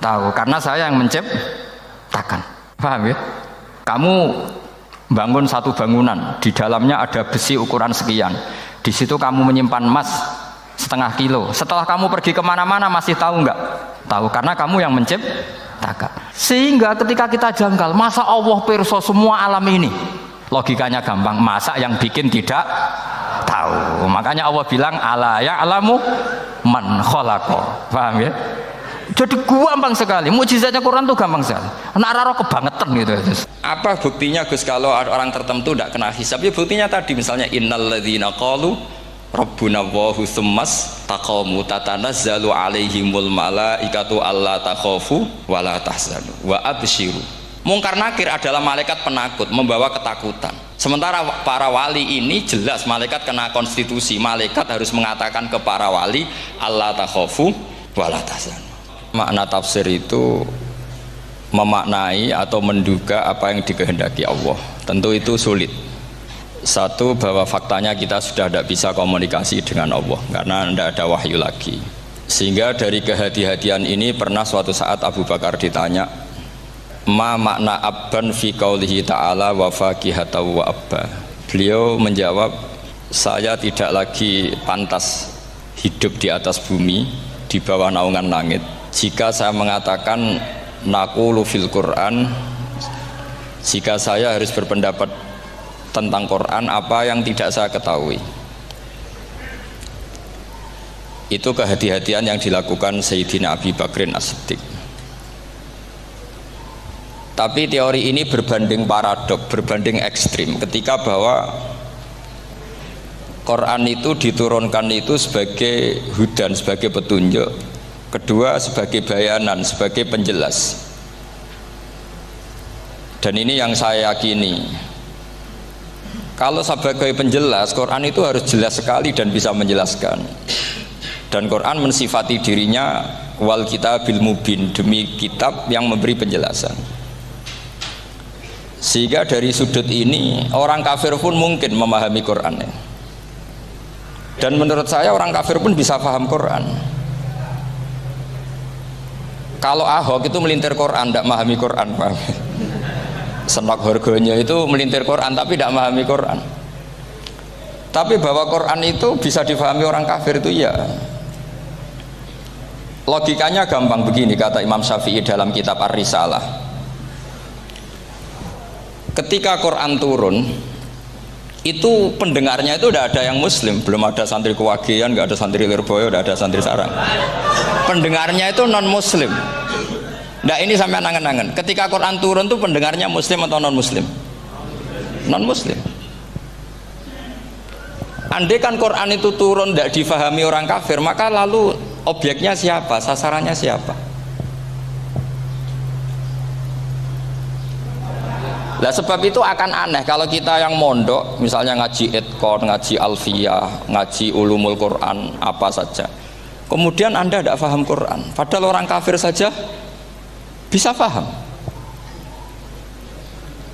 Tahu, karena saya yang menciptakan. Paham ya? Kamu bangun satu bangunan, di dalamnya ada besi ukuran sekian. Di situ kamu menyimpan emas setengah kilo. Setelah kamu pergi kemana-mana masih tahu enggak? Tahu, karena kamu yang menciptakan. Sehingga ketika kita janggal, masa Allah pirsa semua alam ini? Logikanya gampang, masa yang bikin tidak tahu. Makanya Allah bilang ala ya'lamu man khalaqa. Paham ya? Jadi gampang sekali. Mukjizatnya Quran tuh gampang sekali. Anak raro kebangetan gitu. Apa buktinya Gus kalau orang tertentu tidak kena hisab? Ya buktinya tadi misalnya innalladzina qalu rabbuna Allahu tsummas taqamu tatanazzalu alaihimul malaikatu alla takhafu wala tahzanu wa absyiru. Mungkar nakir adalah malaikat penakut, membawa ketakutan. Sementara para wali ini jelas malaikat kena konstitusi. Malaikat harus mengatakan ke para wali alla takhafu wala tahzanu. Makna tafsir itu memaknai atau menduga apa yang dikehendaki Allah. Tentu itu sulit. Satu, bahwa faktanya kita sudah tidak bisa komunikasi dengan Allah karena tidak ada wahyu lagi. Sehingga dari kehati-hatian ini pernah suatu saat Abu Bakar ditanya, ma makna abban fi qaulihi ta'ala wa fakihata wa abba. Beliau menjawab, saya tidak lagi pantas hidup di atas bumi, di bawah naungan langit, jika saya mengatakan naqulu fil Quran, jika saya harus berpendapat tentang Quran apa yang tidak saya ketahui. Itu kehati-hatian yang dilakukan Sayyidina Abi Bakrin As-Siddiq. Tapi teori ini berbanding paradok, berbanding ekstrim ketika bahwa Quran itu diturunkan itu sebagai hudan, sebagai petunjuk. Kedua sebagai bayanan, sebagai penjelas. Dan ini yang saya yakini. Kalau sebagai penjelas, Quran itu harus jelas sekali dan bisa menjelaskan. Dan Quran mensifati dirinya wal kitabil mubin, demi kitab yang memberi penjelasan. Sehingga dari sudut ini orang kafir pun mungkin memahami Qurannya. Dan menurut saya orang kafir pun bisa paham Quran. Kalau Ahok itu melintir Quran, tidak memahami Quran, paham? Senok harganya itu melintir Quran tapi tidak memahami Quran. Tapi bahwa Quran itu bisa difahami orang kafir itu ya. Logikanya gampang begini, kata Imam Syafi'i dalam kitab Ar-Risalah. Ketika Quran turun, itu pendengarnya itu udah ada yang Muslim, belum ada santri Kewagian, nggak ada santri Lirboyo, udah ada santri Sarang. Pendengarnya itu non Muslim. Nah ini sampai angan-angan. Ketika Quran turun tuh pendengarnya Muslim atau non Muslim? Non Muslim. Andai kan Quran itu turun tidak difahami orang kafir, maka lalu objeknya siapa? Sasarannya siapa? Nah sebab itu akan aneh kalau kita yang mondok, misalnya ngaji Edkon, ngaji Alfiyah, ngaji Ulumul Quran, apa saja. Kemudian Anda tidak paham Quran, padahal orang kafir saja bisa paham.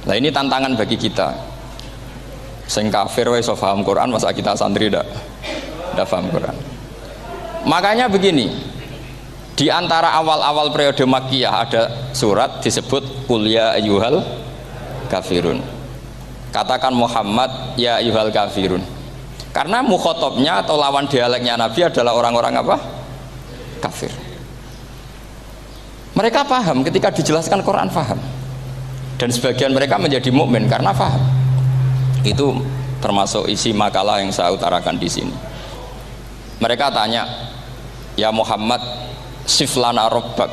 Nah ini tantangan bagi kita. Sing kafir wae iso paham Quran, masa kita santri tidak paham Quran. Makanya begini, di antara awal-awal periode Makkiyah ada surat disebut Qul ya ayyuhal kafirun. Katakan Muhammad ya ayyuhal kafirun. Karena mukhatabnya atau lawan dialeknya Nabi adalah orang-orang apa? Kafir. Mereka paham ketika dijelaskan Quran, paham. Dan sebagian mereka menjadi mukmin karena paham. Itu termasuk isi makalah yang saya utarakan di sini. Mereka tanya, ya Muhammad, siflana robbak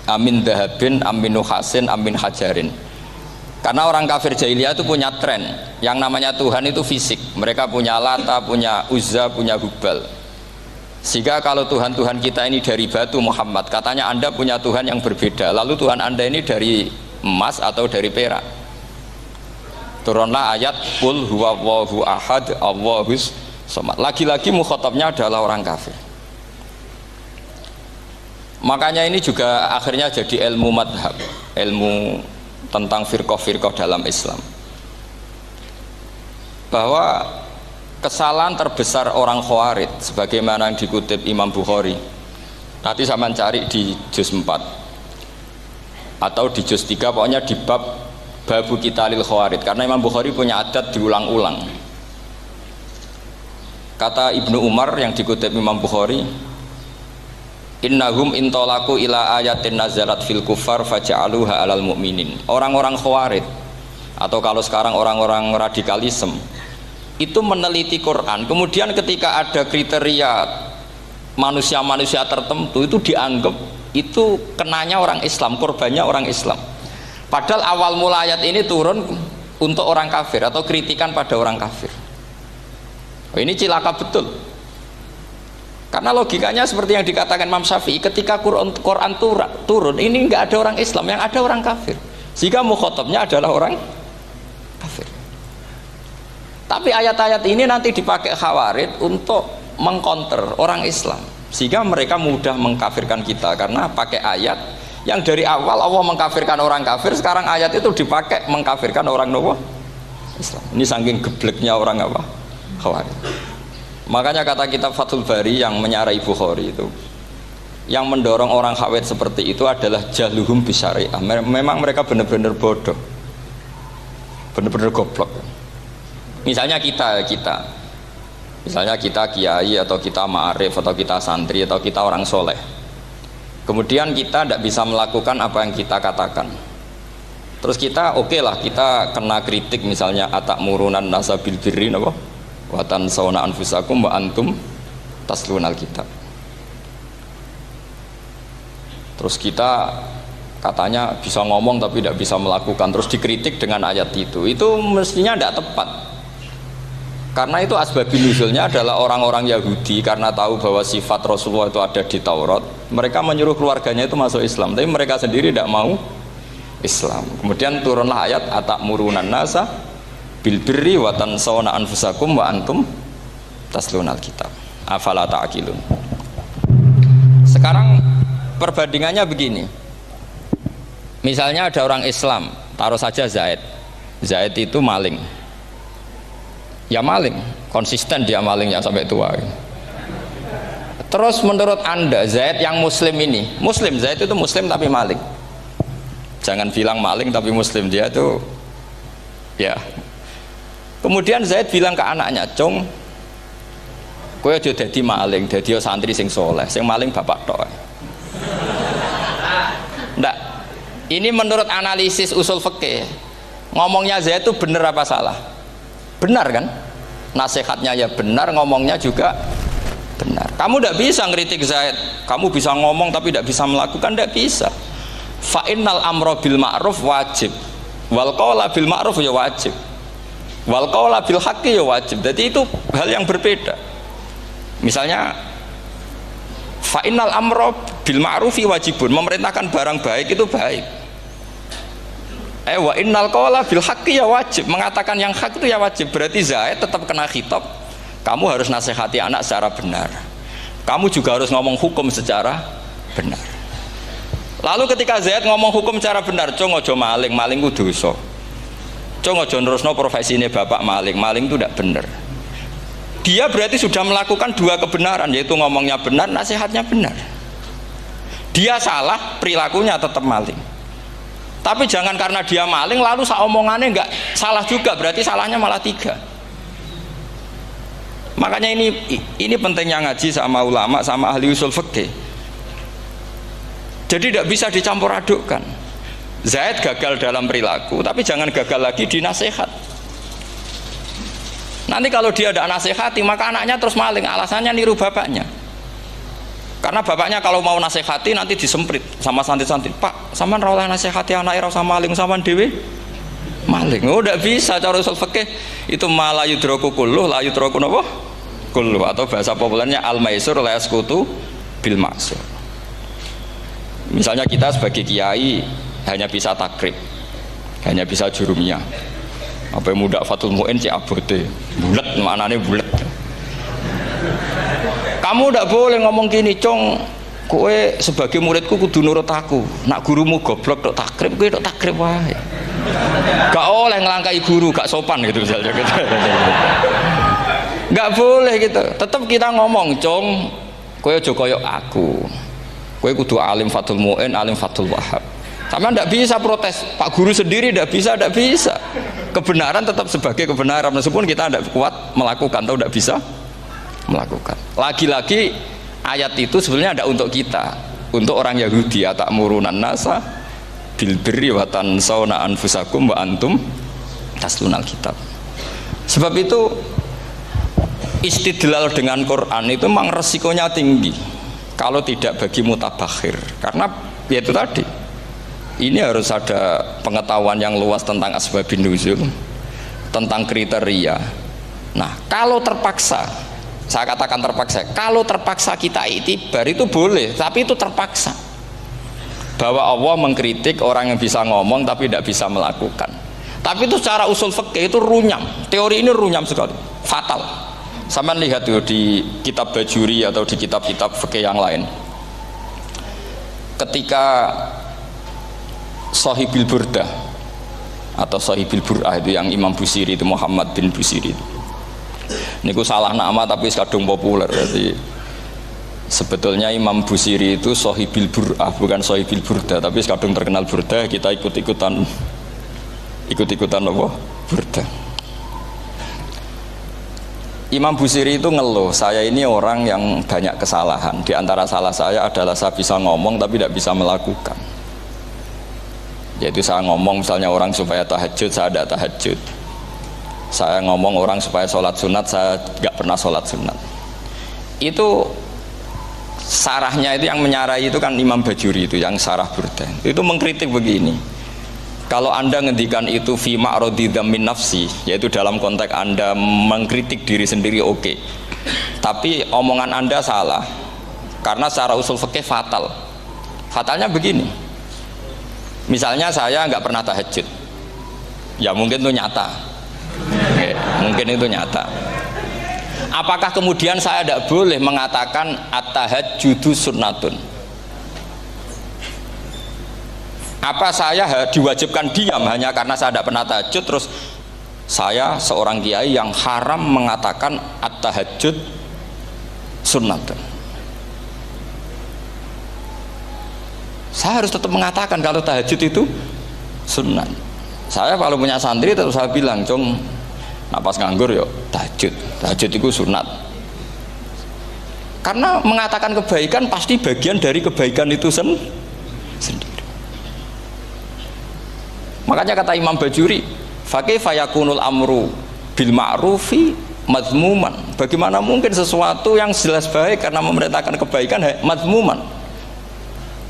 amin dahabin amin nuhasin amin hajarin. Karena orang kafir jahiliyah itu punya tren yang namanya Tuhan itu fisik. Mereka punya Lata, punya Uzza, punya Hubal. Sehingga kalau Tuhan-Tuhan kita ini dari batu, Muhammad, katanya Anda punya Tuhan yang berbeda. Lalu Tuhan Anda ini dari emas atau dari perak. Turunlah ayat Qul huwallahu ahad Allahus somad. Lagi-lagi mukhatabnya adalah orang kafir. Makanya ini juga akhirnya jadi ilmu madhab, ilmu tentang firqah-firqah dalam Islam. Bahwa kesalahan terbesar orang Khawarij sebagaimana yang dikutip Imam Bukhari. Nanti saya mencari di juz 4 atau di juz 3, pokoknya di bab Babu Qitalil Khawarij, karena Imam Bukhari punya adat diulang-ulang. Kata Ibnu Umar yang dikutip Imam Bukhari, innahum intolaku ila ayatin nazalat fil kufar faja'aluha alal mu'minin. Orang-orang Khawarij atau kalau sekarang orang-orang radikalisme itu meneliti Quran, kemudian ketika ada kriteria manusia-manusia tertentu itu dianggap itu kenanya orang Islam, korbannya orang Islam. Padahal awal mula ayat ini turun untuk orang kafir atau kritikan pada orang kafir. Ini cilaka betul. Karena logikanya seperti yang dikatakan Imam Syafi'i, ketika Quran turun ini nggak ada orang Islam, yang ada orang kafir. Sehingga mukhatabnya adalah orang kafir. Tapi ayat-ayat ini nanti dipakai Khawarij untuk mengcounter orang Islam, sehingga mereka mudah mengkafirkan kita karena pakai ayat yang dari awal Allah mengkafirkan orang kafir, sekarang ayat itu dipakai mengkafirkan orang Islam. Ini saking gebleknya orang apa? Khawarij. Makanya kata kitab Fathul Bari yang menyarai Bukhari itu, yang mendorong orang Khawarij seperti itu adalah jahluhum bisyariah. Memang mereka benar-benar bodoh, benar-benar goblok. Misalnya kita kiai atau kita ma'arif atau kita santri atau kita orang soleh, kemudian kita tidak bisa melakukan apa yang kita katakan, terus kita oke lah, kita kena kritik misalnya atak murunan nasa bil birri wa tansawna anfusakum wa antum taslunal kitab. Terus kita katanya bisa ngomong tapi tidak bisa melakukan, terus dikritik dengan ayat itu mestinya tidak tepat. Karena itu asbabun nuzulnya adalah orang-orang Yahudi karena tahu bahwa sifat Rasulullah itu ada di Taurat, mereka menyuruh keluarganya itu masuk Islam, tapi mereka sendiri tidak mau Islam. Kemudian turunlah ayat atakmurunan nasa bil birri wa tansawna anfusakum wa antum taslunal kitab afala ta'qilun. Sekarang perbandingannya begini, misalnya ada orang Islam, taruh saja Zaid itu maling, ya maling, konsisten dia malingnya sampai tua. Terus menurut Anda Zaid yang muslim ini, muslim, Zaid itu muslim tapi maling, jangan bilang maling tapi muslim, dia itu ya. Kemudian Zaid bilang ke anaknya, "Cung, kowe aja dadi maling, dadi santri sing soleh, sing maling bapak tok." Ndak, ini menurut analisis usul fikih, ngomongnya Zaid itu benar apa salah? Benar kan? Nasihatnya ya benar, ngomongnya juga benar. Kamu tidak bisa ngeritik Zaid, kamu bisa ngomong tapi tidak bisa melakukan, tidak bisa. Fa innal amra bil ma'ruf wajib, wal qawla bil ma'ruf ya wajib, wal qawla bil haqqi ya wajib. Jadi itu hal yang berbeda. Misalnya fa innal amra bil ma'rufi wajibun, memerintahkan barang baik itu baik. Wa innal qawla bil haqqi ya wajib, mengatakan yang hak itu ya wajib. Berarti Zaid tetap kena khitab, kamu harus nasihati anak secara benar, kamu juga harus ngomong hukum secara benar. Lalu ketika Zaid ngomong hukum secara benar, cung ojo maling, maling itu dosa, cung ojo nerusno profesi ini bapak maling, maling itu tidak benar. dia berarti sudah melakukan dua kebenaran, yaitu ngomongnya benar, nasihatnya benar. Dia salah, perilakunya tetap maling. Tapi jangan karena dia maling lalu omongannya nggak salah juga, berarti salahnya malah 3. Makanya ini pentingnya ngaji sama ulama, sama ahli usul fikih. Jadi tidak bisa dicampur adukkan. Zaid gagal dalam perilaku, tapi jangan gagal lagi di nasihat. Nanti kalau dia tidak nasihati, maka anaknya terus maling, alasannya niru bapaknya. Karena bapaknya kalau mau nasihati nanti disemprit sama santri-santri, Pak, sampean ra oleh nasihati anake ra usah maling, sampean dhewe maling. Oh, tidak bisa cara usul fikih. Itu malah yudroku kulluh, la yudroku napa? Kulluh, atau bahasa populernya al-maisur la yasqutu bil maksur. Misalnya kita sebagai kiai hanya bisa takrib, hanya bisa jurumiyah. Apa yang muda Fatul Mu'in cek abote bulet, maknanya bulet. Kamu tidak boleh ngomong gini, Cong, kowe sebagai muridku kudu nurut aku. Nak gurumu goblok tok takrib, kowe tok takrib wae. Gak oleh ngelangkai guru, gak sopan gitu misalnya gitu. Gak boleh gitu. Tetap kita ngomong, Cong, kowe aja koyo aku. Kowe kudu alim Fatul Mu'in, alim Fatul Wahab. Sama tidak bisa protes, Pak Guru sendiri tidak bisa. Kebenaran tetap sebagai kebenaran, meskipun kita tidak kuat melakukan atau tidak bisa melakukan. Lagi-lagi ayat itu sebenarnya ada untuk kita, untuk orang Yahudi, atamuruna nasa bil birri wa tansawna anfusakum wa antum taslunal kitab. Sebab itu istidlal dengan Quran itu memang resikonya tinggi kalau tidak bagi mutabakhir, karena ya itu tadi. Ini harus ada pengetahuan yang luas tentang asbabun nuzul, tentang kriteria. Nah, kalau terpaksa, saya katakan terpaksa, kalau terpaksa kita itibar itu boleh, tapi itu terpaksa. Bahwa Allah mengkritik orang yang bisa ngomong tapi tidak bisa melakukan. Tapi itu secara usul fikih itu runyam. Teori ini runyam sekali, fatal. Sama lihat tuh di kitab Bajuri atau di kitab-kitab fikih yang lain. Ketika Shahibil Burdah atau Shahibil Bur'ah itu yang Imam Busiri itu, Muhammad bin Busiri itu. Ini salah nama tapi kadung populer. Jadi sebetulnya Imam Busiri itu Shahibil Bur'ah, bukan Shahibil Burdah, tapi kadung terkenal Burdah, kita ikut-ikutan apa? Burdah. Imam Busiri itu ngeluh, saya ini orang yang banyak kesalahan. Di antara salah saya adalah saya bisa ngomong tapi tidak bisa melakukan. Yaitu saya ngomong misalnya orang supaya tahajud, saya tidak tahajud. Saya ngomong orang supaya sholat sunat, saya nggak pernah sholat sunat. Itu sarahnya itu yang menyarai itu kan Imam Bajuri itu yang sarah Burdah. Itu mengkritik begini. Kalau Anda ngendikan itu fi ma'radi dzammin nafsi, yaitu dalam konteks Anda mengkritik diri sendiri oke. Tapi omongan Anda salah. Karena secara usul fikih fatal. Fatalnya begini. Misalnya saya nggak pernah tahajud, ya mungkin itu nyata, mungkin itu nyata. Apakah kemudian saya tidak boleh mengatakan at-tahajjudu sunnatun? Apa saya diwajibkan diam hanya karena saya tidak pernah tahajud, terus saya seorang kiai yang haram mengatakan at-tahajjud sunnatun? Saya harus tetap mengatakan kalau tahajud itu sunnah. Saya kalau punya santri tetap saya bilang, Cong, napas nganggur yuk tahajud itu sunat. Karena mengatakan kebaikan pasti bagian dari kebaikan itu sendiri. Makanya kata Imam Bajuri, fakaifa yakunul amru bil ma'rufi madhmuman. Bagaimana mungkin sesuatu yang jelas baik karena memerintahkan kebaikan madhmuman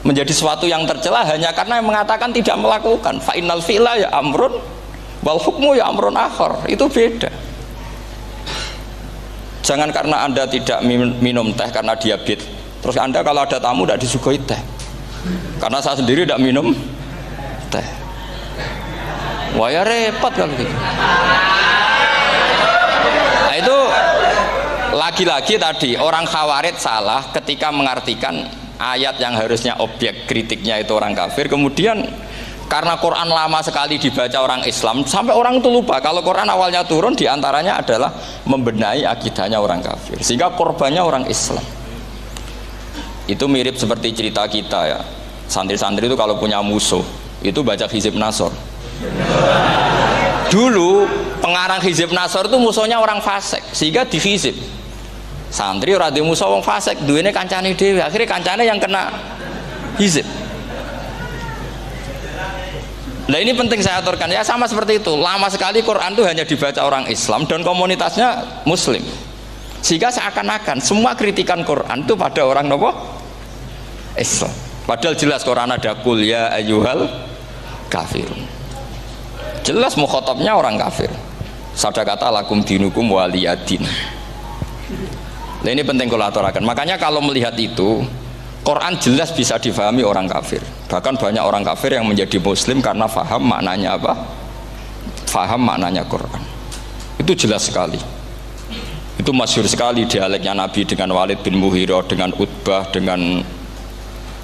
menjadi sesuatu yang tercela hanya karena yang mengatakan tidak melakukan. Fa innal fi'la ya amrun wal hukmu ya amrun akhar. Itu beda. Jangan karena Anda tidak minum teh karena diabetes, terus Anda kalau ada tamu tidak disuguhi teh. Karena saya sendiri tidak minum teh. Wah ya repot kalau gitu. Nah itu lagi-lagi tadi orang Khawarij salah ketika mengartikan ayat yang harusnya objek kritiknya itu orang kafir, kemudian Karena Quran lama sekali dibaca orang Islam sampai orang itu lupa kalau Quran awalnya turun diantaranya adalah membenahi akidahnya orang kafir, sehingga korbannya orang Islam. Itu mirip seperti cerita kita ya, santri-santri itu kalau punya musuh itu baca Hizib Nasor. Dulu pengarang Hizib Nasor itu musuhnya orang fasik, sehingga dihizib. Santri ora di musuh wong fasik, duwene kancane dhewe, akhirnya kancane yang kena hizib. Nah ini penting saya aturkan ya, sama seperti itu. Lama sekali Quran itu hanya dibaca orang Islam dan komunitasnya Muslim, sehingga seakan-akan semua kritikan Quran itu pada orang nopo Islam. Padahal jelas Quran ada kul ya ayyuhal kafirun. Jelas mukhatabnya orang kafir. Sadaqata lakum dinukum waliyadin. Nah ini penting kalau aturakan. Makanya kalau melihat itu, Quran jelas bisa difahami orang kafir. Bahkan banyak orang kafir yang menjadi muslim karena faham maknanya apa? Faham maknanya Quran. Itu jelas sekali. Itu masyhur sekali dialeknya Nabi dengan Walid bin Mughirah, dengan Utbah, dengan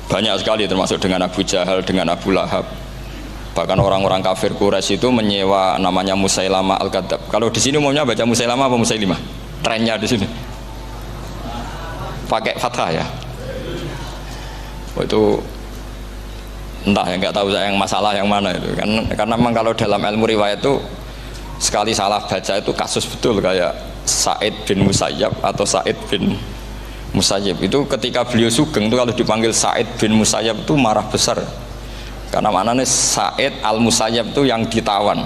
banyak sekali, termasuk dengan Abu Jahal, dengan Abu Lahab. Bahkan orang-orang kafir Quraisy itu menyewa namanya Musailamah Al-Kadzab. Kalau di sini umumnya baca Musailamah apa Musailimah? Trennya di sini pakai fathah ya. Oh, itu entah ya, nggak tahu saya yang masalah yang mana itu kan, karena memang kalau dalam ilmu riwayat itu sekali salah baca itu kasus betul, kayak Sa'id bin Musayyab atau Sa'id bin Musayyib itu ketika beliau sugeng itu kalau dipanggil Sa'id bin Musayyab itu marah besar, karena maknanya Sa'id al-Musayyab itu yang ditawan.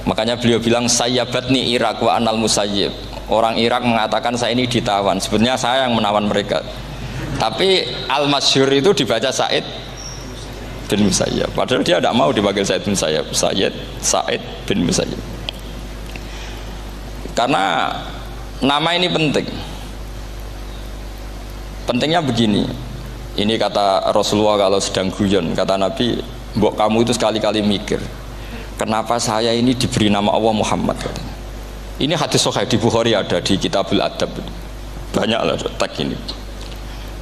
Makanya beliau bilang sayyabatni Irak wa anal Musayyib. Orang Irak mengatakan saya ini ditawan, sebenarnya saya yang menawan mereka. Tapi al-masyhur itu dibaca Sa'id bin Musayyab, padahal dia tidak mau dipanggil Sa'id bin Musayyab, Sa'id bin Musayyab. Karena nama ini penting. Pentingnya begini, ini kata Rasulullah kalau sedang guyon, kata Nabi, mbok kamu itu sekali-kali mikir, kenapa saya ini diberi nama Allah Muhammad, katanya. Ini hadis sahih di Bukhari, ada di Kitabul Adab, banyaklah teks ini.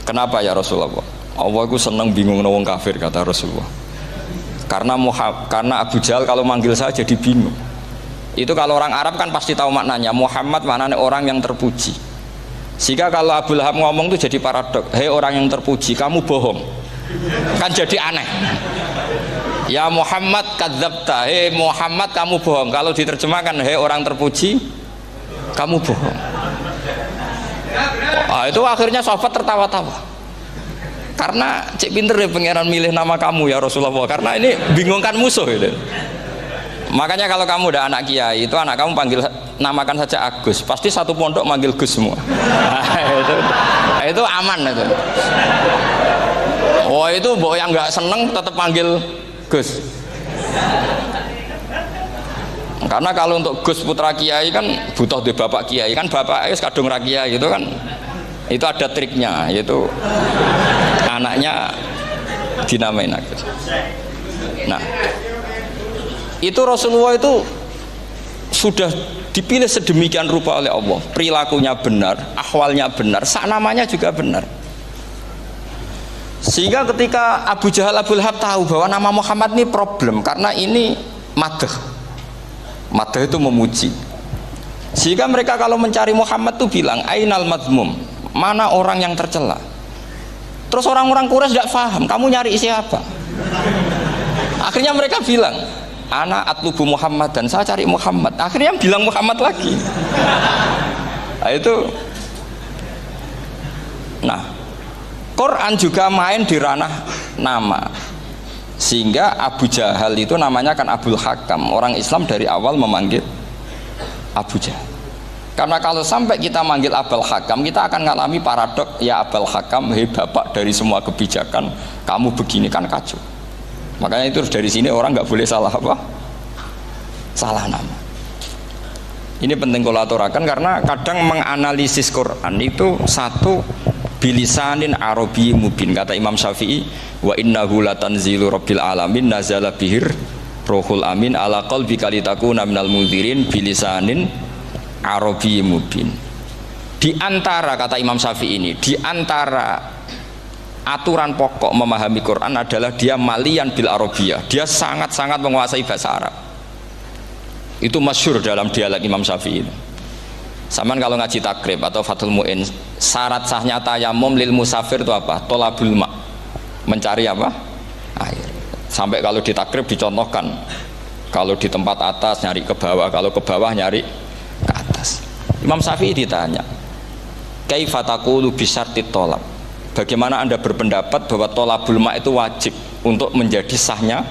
Kenapa ya Rasulullah? Allah itu senang bingung wong kafir, kata Rasulullah. Karena Abu Jahal kalau manggil saya jadi bingung. Itu kalau orang Arab kan pasti tahu maknanya. Muhammad maknanya orang yang terpuji. Sehingga kalau Abu Lahab ngomong itu jadi paradok. Hei orang yang terpuji, kamu bohong. Kan jadi aneh. Ya Muhammad kadzabta. Hei Muhammad kamu bohong. Kalau diterjemahkan hei orang terpuji, kamu bohong. Itu akhirnya sahabat tertawa-tawa. Karena cek pinter deh pangeran milih nama kamu ya Rasulullah, karena ini bingungkan musuh gitu. Makanya kalau kamu udah anak kiai itu anak kamu panggil namakan saja Agus, pasti satu pondok manggil Gus semua. Itu aman itu. Oh itu mbok yang nggak seneng tetap panggil Gus. Karena kalau untuk Gus putra kiai kan butuh di bapak kiai, kan bapak es kadung rakyat gitu kan. Itu ada triknya, yaitu anaknya dinamain Agus. Nah, itu Rasulullah itu sudah dipilih sedemikian rupa oleh Allah, perilakunya benar, ahwalnya benar, sak namanya juga benar. Sehingga ketika Abu Jahal, Abu Lahab tahu bahwa nama Muhammad ini problem, karena ini madah itu memuji. Sehingga mereka kalau mencari Muhammad tuh bilang ainal madmum, mana orang yang tercela. Terus orang-orang Quraisy tidak paham, kamu nyari siapa? Akhirnya mereka bilang, ana atlubu Muhammad, dan saya cari Muhammad. Akhirnya bilang Muhammad lagi. Nah, itu. Nah, Quran juga main di ranah nama. Sehingga Abu Jahal itu namanya kan Abul Hakam. Orang Islam dari awal memanggil Abu Jahal. Karena kalau sampai kita manggil Abul Hakam, kita akan mengalami paradok, ya Abul Hakam, hei bapak dari semua kebijakan, kamu begini kan kacau. Makanya itu dari sini orang nggak boleh salah apa? Salah nama. Ini penting kalau aturakan, karena kadang menganalisis Quran itu satu bilisanin Arabi mubin, kata Imam Syafi'i, wa innahu latanzilu rabbil alamin nazala bihir rohul amin ala qalbika litakuna minal mudhirin bilisanin Arabi mubin. Di antara, kata Imam Syafi'i ini, di antara aturan pokok memahami Quran adalah dia malian bil arabiyah, dia sangat-sangat menguasai bahasa Arab. Itu masyhur dalam dialog Imam Syafi'i. Saman kalau ngaji takrib atau Fathul Mu'in, syarat sahnya tayamum lil musafir itu apa? Tolabul ma, mencari apa? Air. Sampai kalau di takrib dicontohkan, kalau di tempat atas nyari ke bawah, kalau ke bawah nyari ke atas. Imam Syafi'i ditanya, kaifa taqulu bi syartit tolab? Bagaimana Anda berpendapat bahwa tolabul ma itu wajib untuk menjadi sahnya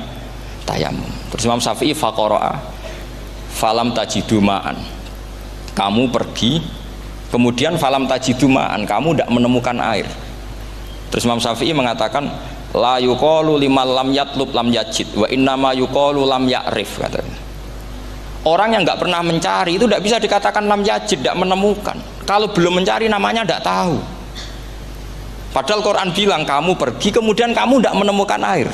tayamum? Terus Imam Syafi'i faqara'a falam tajidu ma'an, kamu pergi kemudian falam tajidu ma'an, kamu tidak menemukan air. Terus Imam Syafi'i mengatakan la yuqalu liman lam yatlub lam yajid wa innama yuqalu lam ya'rif, katanya. Orang yang nggak pernah mencari itu tidak bisa dikatakan lam yajid, tidak menemukan. Kalau belum mencari namanya tidak tahu. Padahal Quran bilang kamu pergi kemudian kamu tidak menemukan air.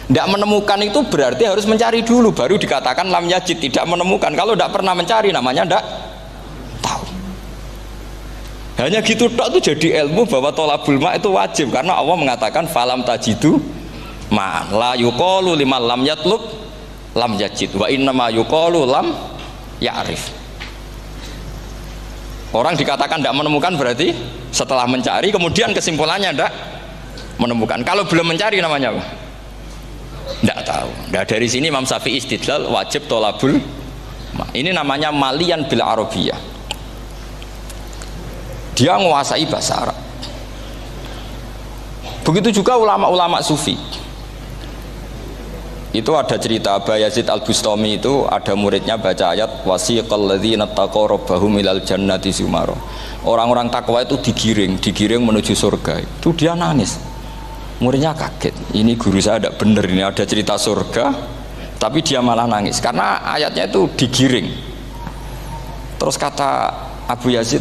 Tidak menemukan itu berarti harus mencari dulu baru dikatakan lam yajid, tidak menemukan. Kalau tidak pernah mencari namanya tidak tahu. Hanya gitu tok itu jadi ilmu bahwa tolabul ma itu wajib karena Allah mengatakan falam tajidu ma la yuqalu liman lam yatlub lam yajid wa innama yuqalu lam ya'rif. Orang dikatakan tidak menemukan berarti setelah mencari kemudian kesimpulannya tidak menemukan. Kalau belum mencari namanya apa? Tidak tahu. Nah, dari sini Imam Syafi'i istidlal wajib tolabul ma. Ini namanya malian bil arabiyah. Dia menguasai bahasa Arab. Begitu juga ulama-ulama sufi. Itu ada cerita Aba Yazid Al-Bustami, itu ada muridnya baca ayat wasiqal ladzina taqaw rabbahum ilal jannati zumara. Orang-orang takwa itu digiring menuju surga. Itu dia nangis. Muridnya kaget. Ini guru saya tidak benar, ini ada cerita surga tapi dia malah nangis karena ayatnya itu digiring. Terus kata Abu Yazid,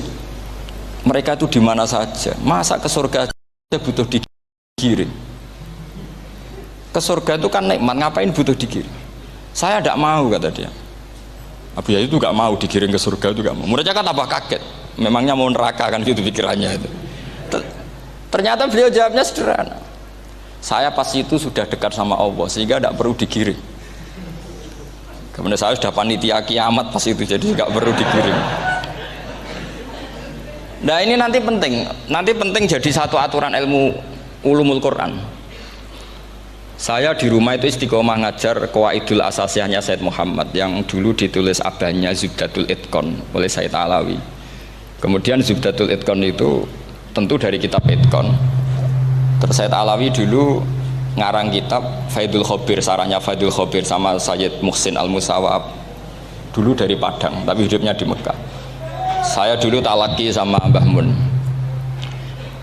mereka itu di mana saja? Masa ke surga saja butuh digiring? Ke surga itu kan nikmat, ngapain butuh digiring? Saya tidak mau, kata dia. Abu Yazid itu gak mau digiring ke surga, itu gak mau. Muridnya kan tambah kaget, memangnya mau neraka kan gitu pikirannya itu. Ternyata beliau jawabnya sederhana. Saya pas itu sudah dekat sama Allah sehingga tidak perlu digiring. Kemudian saya sudah panitia kiamat pas itu, jadi tidak perlu digiring. Nah ini nanti penting jadi satu aturan ilmu ulumul Quran. Saya di rumah itu istiqomah ngajar Qawaidul Asasiyahnya Said Muhammad yang dulu ditulis abahnya Zubdatul Itqan oleh Said Alawi. Kemudian Zubdatul Itqan itu tentu dari kitab Itqan. Terus Said Alawi dulu ngarang kitab Faidul Khobir, sarahnya Faidul Khobir sama Sayyid Muhsin Al-Musawab, dulu dari Padang tapi hidupnya di Mekah. Saya dulu talaki sama Mbah Mun.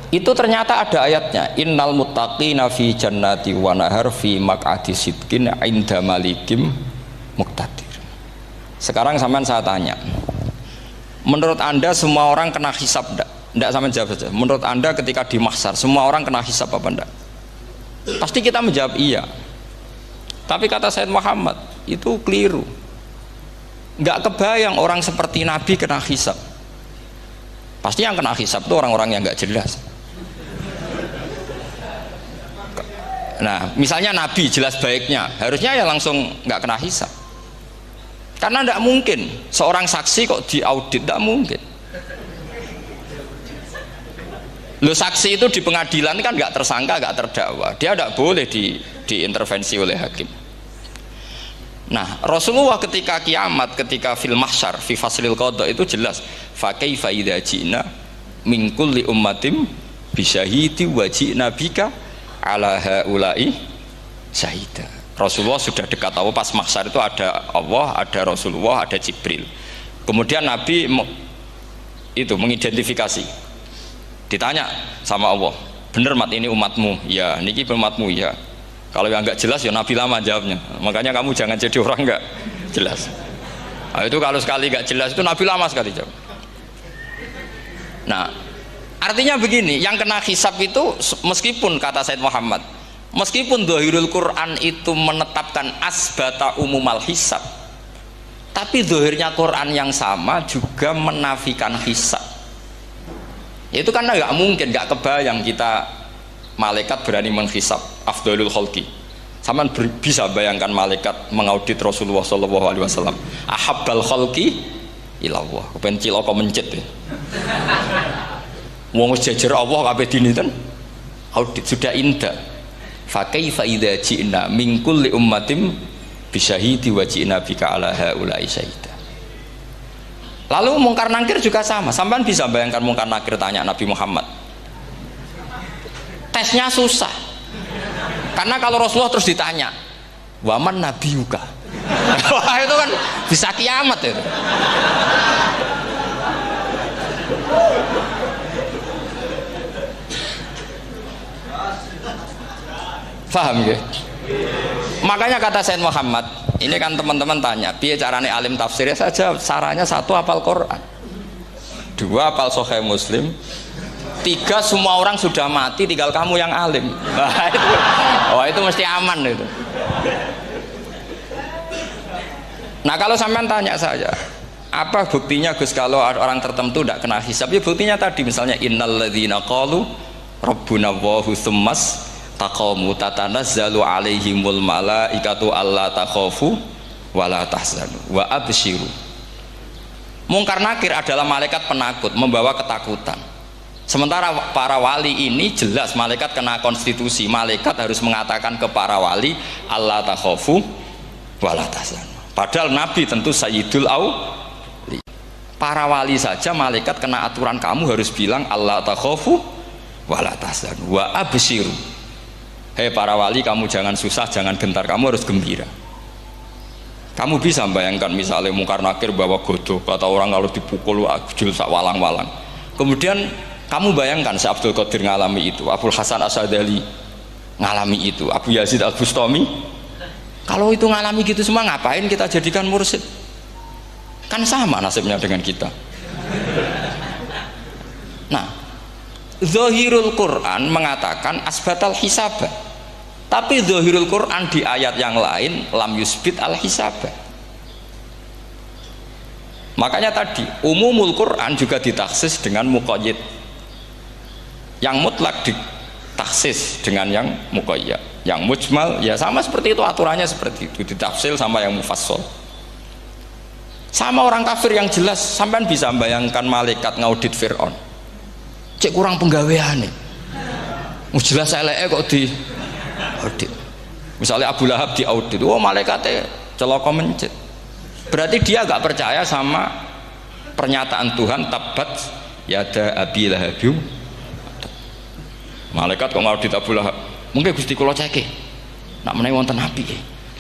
Itu ternyata ada ayatnya, innal muttaqina fi jannati wa nahar fi maq'adi sidqin 'inda malikim muqtadir. Sekarang sampean saya tanya, menurut Anda semua orang kena hisab enggak? Enggak, sampean jawab saja. Menurut Anda ketika di mahsyar semua orang kena hisab apa enggak? Pasti kita menjawab iya. Tapi kata Said Muhammad, itu keliru. Enggak kebayang orang seperti Nabi kena hisab. Pasti yang kena hisab itu orang-orang yang enggak jelas. Nah, misalnya Nabi jelas baiknya, harusnya ya langsung nggak kena hisab. Karena tidak mungkin seorang saksi kok diaudit, tidak mungkin. Lo saksi itu di pengadilan kan nggak tersangka, nggak terdakwa, dia tidak boleh diintervensi oleh hakim. Nah, Rasulullah ketika kiamat, ketika fil mahsyar, fi faslil qada itu jelas, fa kaifa idza ji'na min kulli ummatin bisyahidi wa ji'na bika ala haula'i syahida. Rasulullah sudah dekat Allah, pas mahsyar itu ada Allah, ada Rasulullah, ada Jibril. Kemudian Nabi itu mengidentifikasi, ditanya sama Allah, bener mat ini umatmu? Ya, niki umatmu ya. Kalau yang nggak jelas ya Nabi lama jawabnya. Makanya kamu jangan jadi orang nggak jelas. Nah, itu kalau sekali nggak jelas itu Nabi lama sekali jawab. Nah, artinya begini, yang kena hisab itu meskipun kata Said Muhammad, meskipun Dhahirul Quran itu menetapkan asbata umumal hisab, tapi zahirnya Quran yang sama juga menafikan hisab. Itu karena nggak mungkin, nggak kebayang kita malaikat berani menghisab afdhalul khalqi. Sampeyan bisa bayangkan malaikat mengaudit Rasulullah sallallahu alaihi wasallam. Ahabbal khalqi ilallah. Kepen cilaka mencit. Wong jejer Allah kabeh dinten audit sudah indah. Fa kaifa idza ji'na min kulli ummatin bisyahidi wa ji'na bika ala haula'i syahida. Lalu mungkar nakir juga sama. Sampean bisa bayangkan mungkar nakir tanya Nabi Muhammad. Tesnya susah. Karena kalau Rasulullah terus ditanya, "Waman nabiyuka?" Wah, itu kan bisa kiamat itu. Faham ya? Makanya kata Sayyid Muhammad, ini kan teman-teman tanya, piye carane alim tafsirnya saja, sarannya satu hafal Quran, dua hafal Sahih Muslim, tiga semua orang sudah mati, tinggal kamu yang alim. Nah, itu, oh itu mesti aman itu. Nah kalau sampean tanya saya, apa buktinya Gus kalau orang tertentu tidak kena hisab? Ya buktinya tadi misalnya innalladzina qalu rabbuna Allahu tsummas taqamu tatanazzalu alaihimul malaikatu alla takhafu wala tahzanu wa absyiru. Mungkar nakir adalah malaikat penakut membawa ketakutan. Sementara para wali ini jelas malaikat kena konstitusi, malaikat harus mengatakan ke para wali alla takhafu wala tahzanu. Padahal Nabi tentu sayyidul auli. Para wali saja malaikat kena aturan kamu harus bilang alla takhafu wala tahzanu wa absyiru. Hei para wali, kamu jangan susah, jangan gentar, kamu harus gembira. Kamu bisa bayangkan misalnya mungkar nakir bawa godok, kata orang kalau dipukul jul sak walang-walang. Kemudian kamu bayangkan si Abdul Qadir ngalami itu, Abdul Hasan Asadali ngalami itu, Abu Yazid Al Bustami. Kalau itu ngalami gitu semua, ngapain kita jadikan mursyid? Kan sama nasibnya dengan kita. Nah, Zahirul Quran mengatakan asbatal hisabah. Tapi Zahirul Quran di ayat yang lain lam yusbit al hisabah. Makanya tadi umumul Quran juga ditaksis dengan muqayyid. Yang mutlak ditaksis dengan yang muqayyad. Yang mujmal ya sama seperti itu, aturannya seperti itu, ditafsir sama yang mufassal. Sama orang kafir yang jelas, sampean bisa bayangkan malaikat ngaudit Fir'aun. Cek kurang penggawean nih. Jelas eleke kok di audit. Misalnya Abu Lahab di audit, oh malaikatnya celaka mencit. Berarti dia gak percaya sama pernyataan Tuhan tabat yada abi lahabiu. Malaikat kok ngaudit Abu Lahab. Mungkin Gusti kula ceke. Nak menawi wonten api.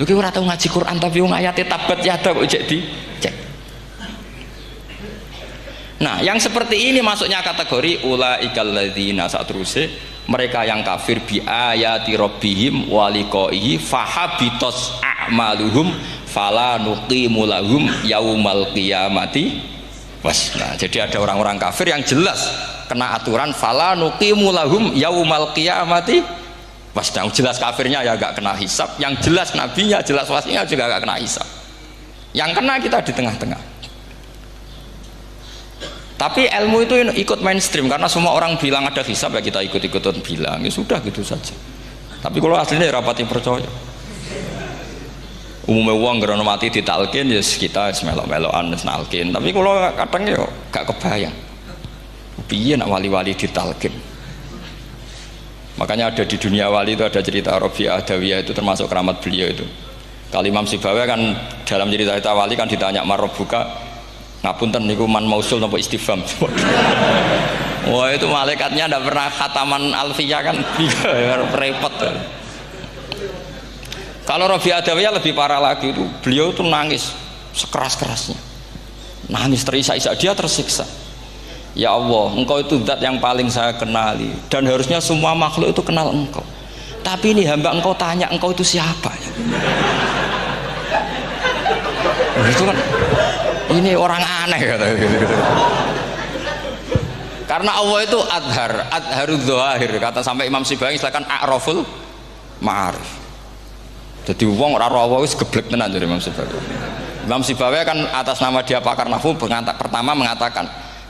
Lho ki ora tau ngaji Quran tapi wong ayate tabat yada kok cek di cek. Nah, yang seperti ini masuknya kategori ulaikal ladzina satruse, mereka yang kafir bi ayati rabbihim wa liqaihi fahabitos a'maluhum fala nuqimu lahum yaumal qiyamati wasna. Jadi ada orang-orang kafir yang jelas kena aturan fala nuqimu lahum yaumal qiyamati wasna. Jelas kafirnya ya gak kena hisab, yang jelas nabinya, jelas wasinya juga gak kena hisab. Yang kena kita di tengah-tengah. Tapi ilmu itu ikut mainstream karena semua orang bilang ada hisab ya kita ikut-ikutan bilang, ya sudah gitu saja. Tapi kalau aslinya ya rapati percaya. Umumnya uang gerono mati ditalkin ya kita melok-melokan nalkin. Tapi kalau kadang ya gak kebayang. Piye nak wali-wali ditalkin. Makanya ada di dunia wali itu ada cerita Rabi'ah Adawiyah, itu termasuk keramat beliau itu. Kali Imam Sibawi kan dalam cerita wali kan ditanya marrobuka, ngapunten niku man mausul napa istifham. Wah itu malaikatnya tidak pernah khataman alfiyah kan repot. Kalau Rabi Adawiyah lebih parah lagi, itu beliau tuh nangis sekeras-kerasnya, nangis terisak-isak, dia tersiksa. Ya Allah, engkau itu zat yang paling saya kenali dan harusnya semua makhluk itu kenal engkau, tapi ini hamba engkau tanya engkau itu siapa ya? Itu kan ini orang aneh kata gitu. Karena Allah itu adharud dzahir, kata sampai Imam Sibawi silakan a'raful ma'arif. Jadi wong ora ora wis geblek tenan dari Imam Sibawi. Imam Sibawi kan atas nama dia pakar nahwu pertama mengatakan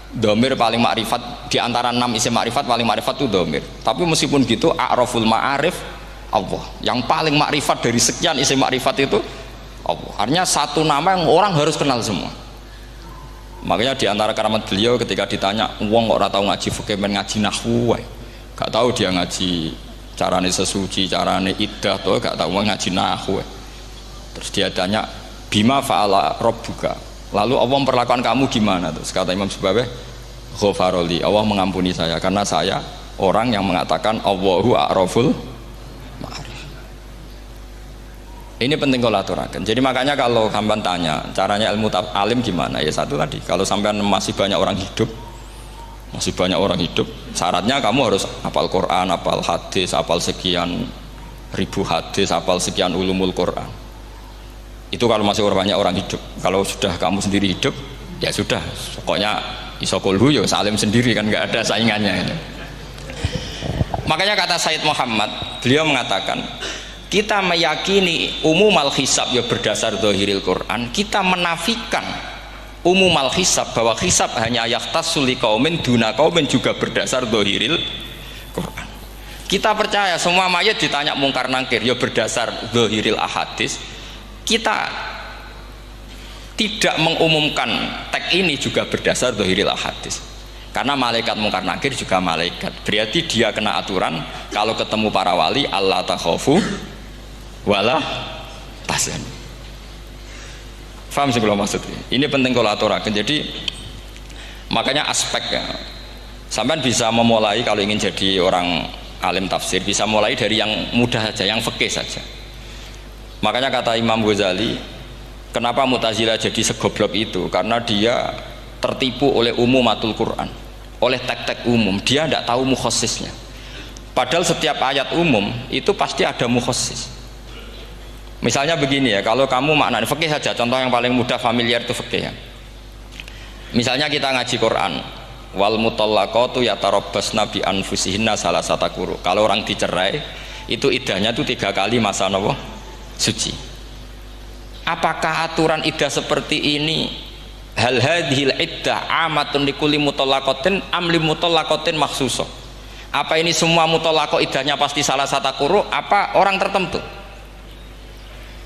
Domir paling makrifat di antara 6 isim makrifat, paling makrifat itu domir. Tapi meskipun gitu a'raful ma'arif Allah, yang paling makrifat dari sekian isim makrifat itu Allah. Artinya satu nama yang orang harus kenal semua. Makanya di antara keramat beliau ketika ditanya wong kok ora tau ngaji fikih men ngaji nahwu wae, gak tahu dia ngaji carane sesuci, carane iddah to, gak tahu ngaji nahwu. Terus dia tanya bima fa'ala rabbuka, lalu Allah memperlakukan kamu gimana? Terus kata Imam Subabeh, ghafaroli, Allah mengampuni saya karena saya orang yang mengatakan Allahu a'raful ma'arif. Ini penting kalau aturakan. Jadi makanya kalau sampean tanya caranya ilmu alim gimana, ya satu tadi, kalau sampean masih banyak orang hidup, syaratnya kamu harus hafal Quran, hafal hadis, hafal sekian ribu hadis, hafal sekian ulumul Quran. Itu kalau masih banyak orang hidup. Kalau sudah kamu sendiri hidup, ya sudah, pokoknya isokulhu ya salim sendiri, kan nggak ada saingannya ini. Makanya kata Said Muhammad, beliau mengatakan kita meyakini umumal hisab ya berdasar zahiril Quran, kita menafikan umumal hisab bahwa hisab hanya yahtassul liqaumin duna qaumin juga berdasar zahiril Quran. Kita percaya semua mayat ditanya mungkar nangkir ya berdasar zahiril ahadis. Kita tidak mengumumkan teks ini juga berdasar zahiril hadis, karena malaikat mungkar nakir juga malaikat, berarti dia kena aturan kalau ketemu para wali Allah takhafu wala tahzan. Faham sih kalau maksudnya? Ini penting kalau aturakan. Jadi makanya aspeknya sampean bisa memulai kalau ingin jadi orang alim tafsir, bisa mulai dari yang mudah saja, yang fikih saja. Makanya kata Imam Ghazali, kenapa Mu'tazilah jadi segoblok itu? Karena dia tertipu oleh umumatul Quran, oleh teks-teks umum. Dia tidak tahu mukhassisnya. Padahal setiap ayat umum itu pasti ada mukhassis. Misalnya begini ya, kalau kamu maknanya fikih saja, contoh yang paling mudah familiar itu fikih ya. Misalnya kita ngaji Quran, wal mutallaqatu yatarabbasna bi anfusihinna salasata quru. Kalau orang dicerai, itu iddahnya itu 3 kali masa napa? Suci. Apakah aturan iddah seperti ini hal hadhil iddah amatun likulli mutallaqatin am li mutallaqatin makhsusah? Apa ini semua mutallaqah iddahnya pasti salah satu quru, apa orang tertentu?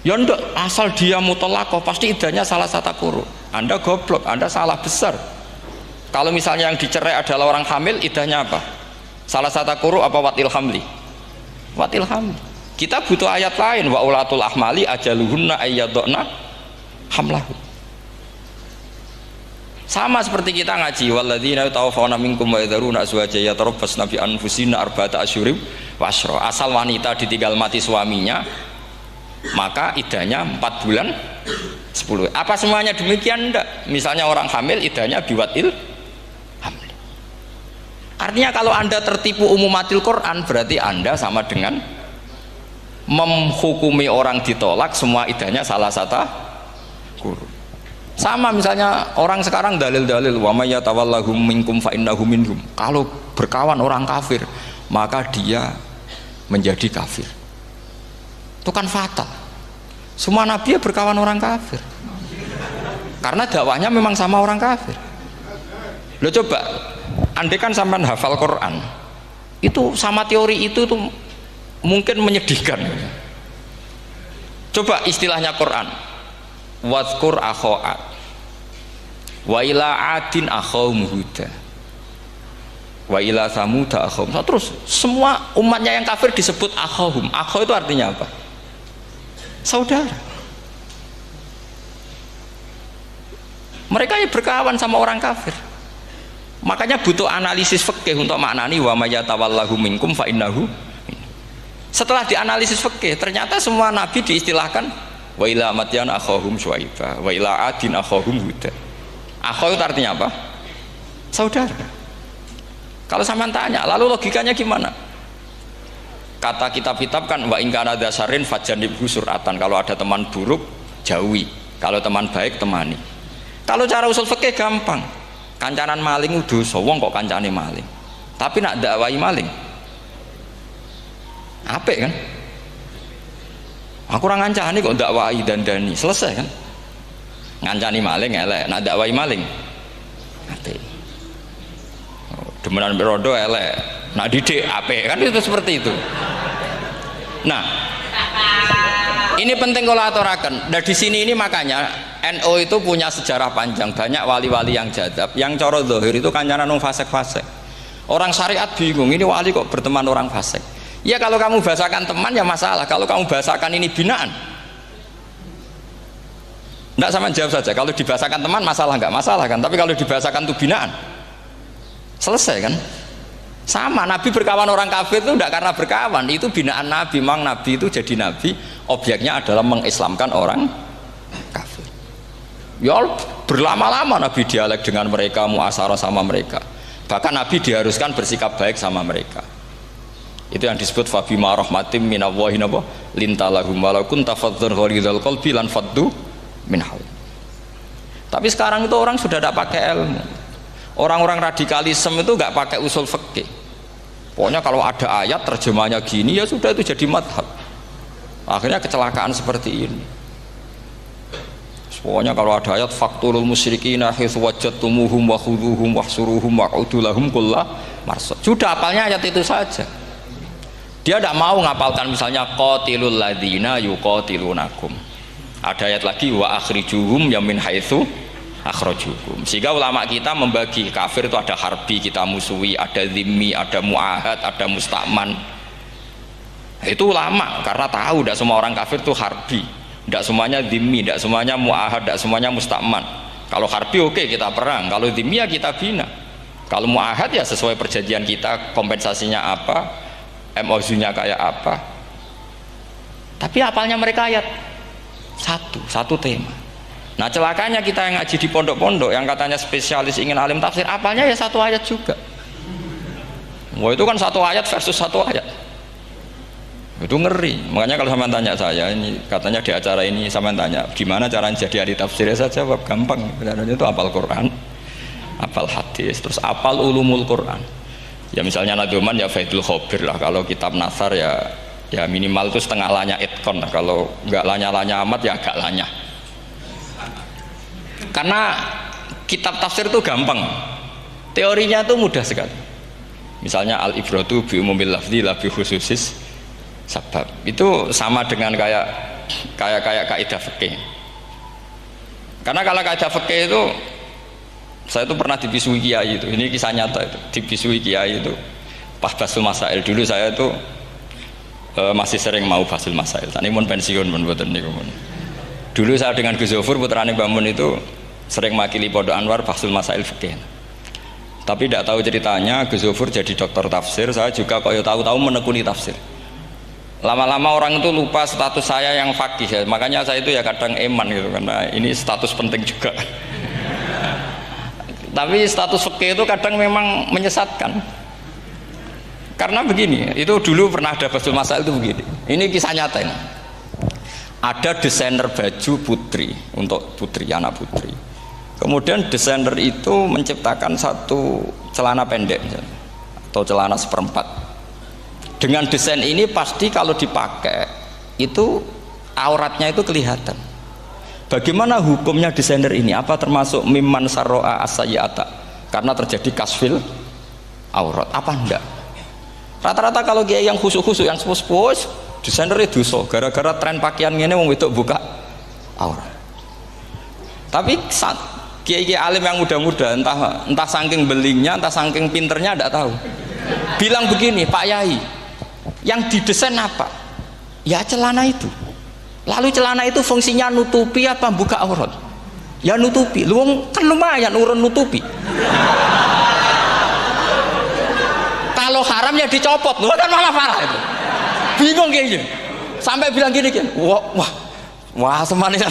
Ya enggak, asal dia mutallaqah pasti iddahnya salah satu quru. Anda goblok, Anda salah besar. Kalau misalnya yang dicerai adalah orang hamil, iddahnya apa? Salah satu quru apa watil hamli? Watil hamli. Kita butuh ayat lain, wa ulatul ahmali ajaluhunna ayyadna hamlahu. Sama seperti kita ngaji walladzina tawaffawna minkum wa yadharuna azwajan yatarabbasna bi anfusina arba'ata asyhurin wa asyra. Asal wanita ditinggal mati suaminya, maka iddahnya 4 bulan 10. Apa semuanya demikian? Enggak. Misalnya orang hamil iddahnya biwatil hamil. Artinya kalau Anda tertipu umumatil Quran, berarti Anda sama dengan menghukumi orang ditolak semua iddahnya salah satu quru. Sama misalnya orang sekarang dalil-dalil wa may yatawallahum minkum fa innahu minhum. Kalau berkawan orang kafir, maka dia menjadi kafir. Itu kan fatal. Semua nabi berkawan orang kafir. Karena dakwahnya memang sama orang kafir. Lo coba, andai kan sampean hafal Quran, itu sama teori itu tuh mungkin menyedihkan. Coba istilahnya Quran, wadhkur akho'at wa ila adin akhawum huda wa ila samuda akhawum. Terus semua umatnya yang kafir disebut akhawum. Akhaw itu artinya apa? Saudara. Mereka yang berkawan sama orang kafir. Makanya butuh analisis fikih untuk maknani wa may yatawallahu minkum fa innahu. Setelah dianalisis fikih, ternyata semua nabi diistilahkan wa ila madyan akhahum syuaiba wa ila adin akhahum huda. Akhaw itu artinya apa? Saudara. Kalau sampean tanya, lalu logikanya gimana? Kata kitab-kitab kan wa in kana dasarin fajanibhu suratan. Kalau ada teman buruk, jauhi. Kalau teman baik, temani. Kalau cara usul fikih gampang. Kancanan maling dosa, wong kok kancane maling. Tapi nak dakwai maling apik kan? Aku orang ngancani kok dakwai dandani, selesai kan? Ngancani maling elek, nak dakwai maling apik. demenan rondo elek, nak didik apik, kan itu seperti itu. Nah, ini penting kalau aturaken. Nah di sini ini makanya NU itu punya sejarah panjang, banyak wali-wali yang jadab, yang coro zahir itu kancanan wong fasik-fasik. Orang syariat bingung, ini wali kok berteman orang fasik. Ya kalau kamu bahasakan teman ya masalah, kalau kamu bahasakan ini binaan. Enggak, sama jawab saja. Kalau dibahasakan teman masalah enggak masalah kan, tapi kalau dibahasakan itu binaan, selesai kan? Sama, Nabi berkawan orang kafir itu enggak karena berkawan, itu binaan Nabi. Memang Nabi itu jadi Nabi, objeknya adalah mengislamkan orang kafir. Ya berlama-lama Nabi dialek dengan mereka, muasyarah sama mereka. Bahkan Nabi diharuskan bersikap baik sama mereka. Itu yang disebut fabima rahmatim minallahi lintalahum walau kunta fadzan ghalidhal qalbi lan faddu min hawl. Tapi sekarang itu orang sudah tidak pakai ilmu. Orang-orang radikalisme itu nggak pakai usul fikih. Pokoknya kalau ada ayat terjemahnya gini ya sudah itu jadi madhab. Akhirnya kecelakaan seperti ini. Pokoknya kalau ada ayat faqtulul musyrikina haitsu wajadtumuhum wa khudhuhum wahsuruhum wa'udu lahum kulla marsad. Sudah hafalnya ayat itu saja. Dia tidak mau ngapalkan misalnya qatilul ladzina yuqatilunakum. Ada ayat lagi wa akhrijuhum yamin haitsu akhrajukum. Sehingga ulama kita membagi kafir itu ada harbi, kita musuhi, ada zimmi, ada muahad, ada musta'man. Itu ulama karena tahu tidak semua orang kafir itu harbi, tidak semuanya zimmi, tidak semuanya muahad, tidak semuanya musta'man. Kalau harbi oke, kita perang, kalau zimmi ya kita bina, kalau muahad ya sesuai perjanjian kita, kompensasinya apa, MOU-nya kayak apa. Tapi apalnya mereka ayat satu tema. Nah celakanya kita yang ngaji di pondok-pondok yang katanya spesialis ingin alim tafsir, apalnya ya satu ayat juga. Wah itu kan satu ayat versus satu ayat, itu ngeri. Makanya kalau sama tanya saya, ini katanya di acara ini sama tanya gimana caranya jadi ahli tafsir, saya jawab gampang. Sebenarnya itu hafal Quran, hafal hadis, terus hafal ulumul Quran. Ya misalnya Nadoman ya Faidul Khobir lah, kalau kitab Nasar ya minimal itu setengah lanya itkon lah, kalau nggak lanya-lanya amat ya agak lanya. Karena kitab tafsir itu gampang, teorinya itu mudah sekali. Misalnya al-ibratu bi umumil lafzi la bi khususis sabab, itu sama dengan kayak kaidah fikih. Karena kalau kaidah fikih itu saya itu pernah dibisui kiai itu, ini kisah nyata itu, dibisui kiai itu pas basul masail. Dulu saya itu masih sering mau basul masail, tadi mau pensiun buatan niku. Dulu saya dengan Gus Zofur putrane Mbah Mun itu sering makili Pondok Anwar basul masail fikih. Tapi tidak tahu ceritanya Gus Zofur jadi dokter tafsir, saya juga kok tahu-tahu menekuni tafsir. Lama-lama orang itu lupa status saya yang fakih ya. Makanya saya itu ya kadang eman gitu, karena ini status penting juga. Tapi status fikih itu kadang memang menyesatkan. Karena begini, itu dulu pernah ada basul masail itu begini. Ini kisah nyata ini. Ada desainer baju putri untuk putri, anak putri. Kemudian desainer itu menciptakan satu celana pendek misalnya, atau celana seperempat. Dengan desain ini pasti kalau dipakai itu auratnya itu kelihatan. Bagaimana hukumnya desainer ini? Apa termasuk mimman sarro'a as-sayyi'ata? Karena terjadi kasfil aurat. Apa enggak? Rata-rata kalau kiai yang khusyuk-khusyuk, yang sepuh-sepuh, desainer itu dosa. Gara-gara tren pakaian ini wong wedok buka aurat. Tapi kiai-kiai alim yang muda-muda, entah saking belingnya, entah saking pinternya, tidak tahu. Bilang begini, Pak Yai, yang didesain apa? Ya celana itu. Lalu celana itu fungsinya nutupi apa buka aurat? Ya nutupi. Lu kan lumayan urun nutupi. Kalau haram ya dicopot, lu kan malah parah itu. Bingung kayaknya. Sampai bilang gini kan, wah semanis.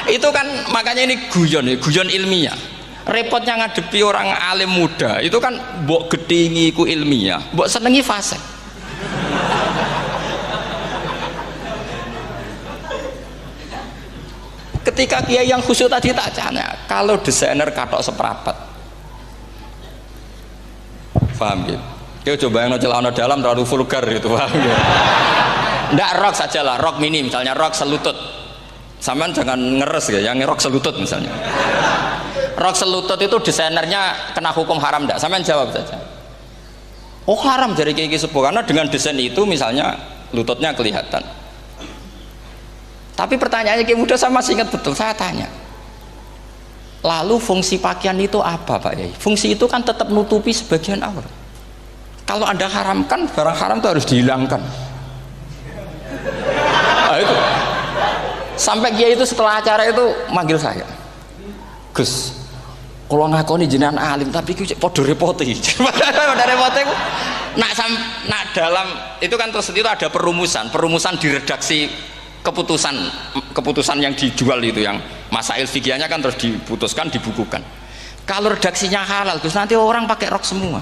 Itu kan makanya ini guyon ilmiah. Repotnya ngadepi orang alim muda itu kan mbok gedhingi ku ilmiah, mbok senengi fasik. Ketika kiai yang khusyuk tadi tak tanya, kalau desainer katok seperapat, paham gitu? Kau coba yang celana dalam terlalu vulgar gitu, paham gitu? Nggak, rok saja lah, rok mini misalnya, rok selutut. Sampean jangan ngeres ya, yang rok selutut misalnya. Rok selutut itu desainernya kena hukum haram enggak? Sampean jawab saja. Oh haram dari Kiai Sepuh karena dengan desain itu misalnya lututnya kelihatan. Tapi pertanyaannya Kiai Muda saya masih ingat betul, saya tanya. Lalu fungsi pakaian itu apa Pak Yai? Fungsi itu kan tetap nutupi sebagian aurat. Kalau Anda haramkan, barang haram itu harus dihilangkan. Nah, itu. Sampai Kiai itu setelah acara itu manggil saya. Gus, kalau ngakoni jenengan alim tapi ku podo repoti. Podo repoti ku nak dalam itu kan terus itu ada perumusan di redaksi keputusan yang dijual itu yang masail fikihnya kan terus diputuskan dibukukan. Kalau redaksinya halal Gus nanti orang pakai rok semua.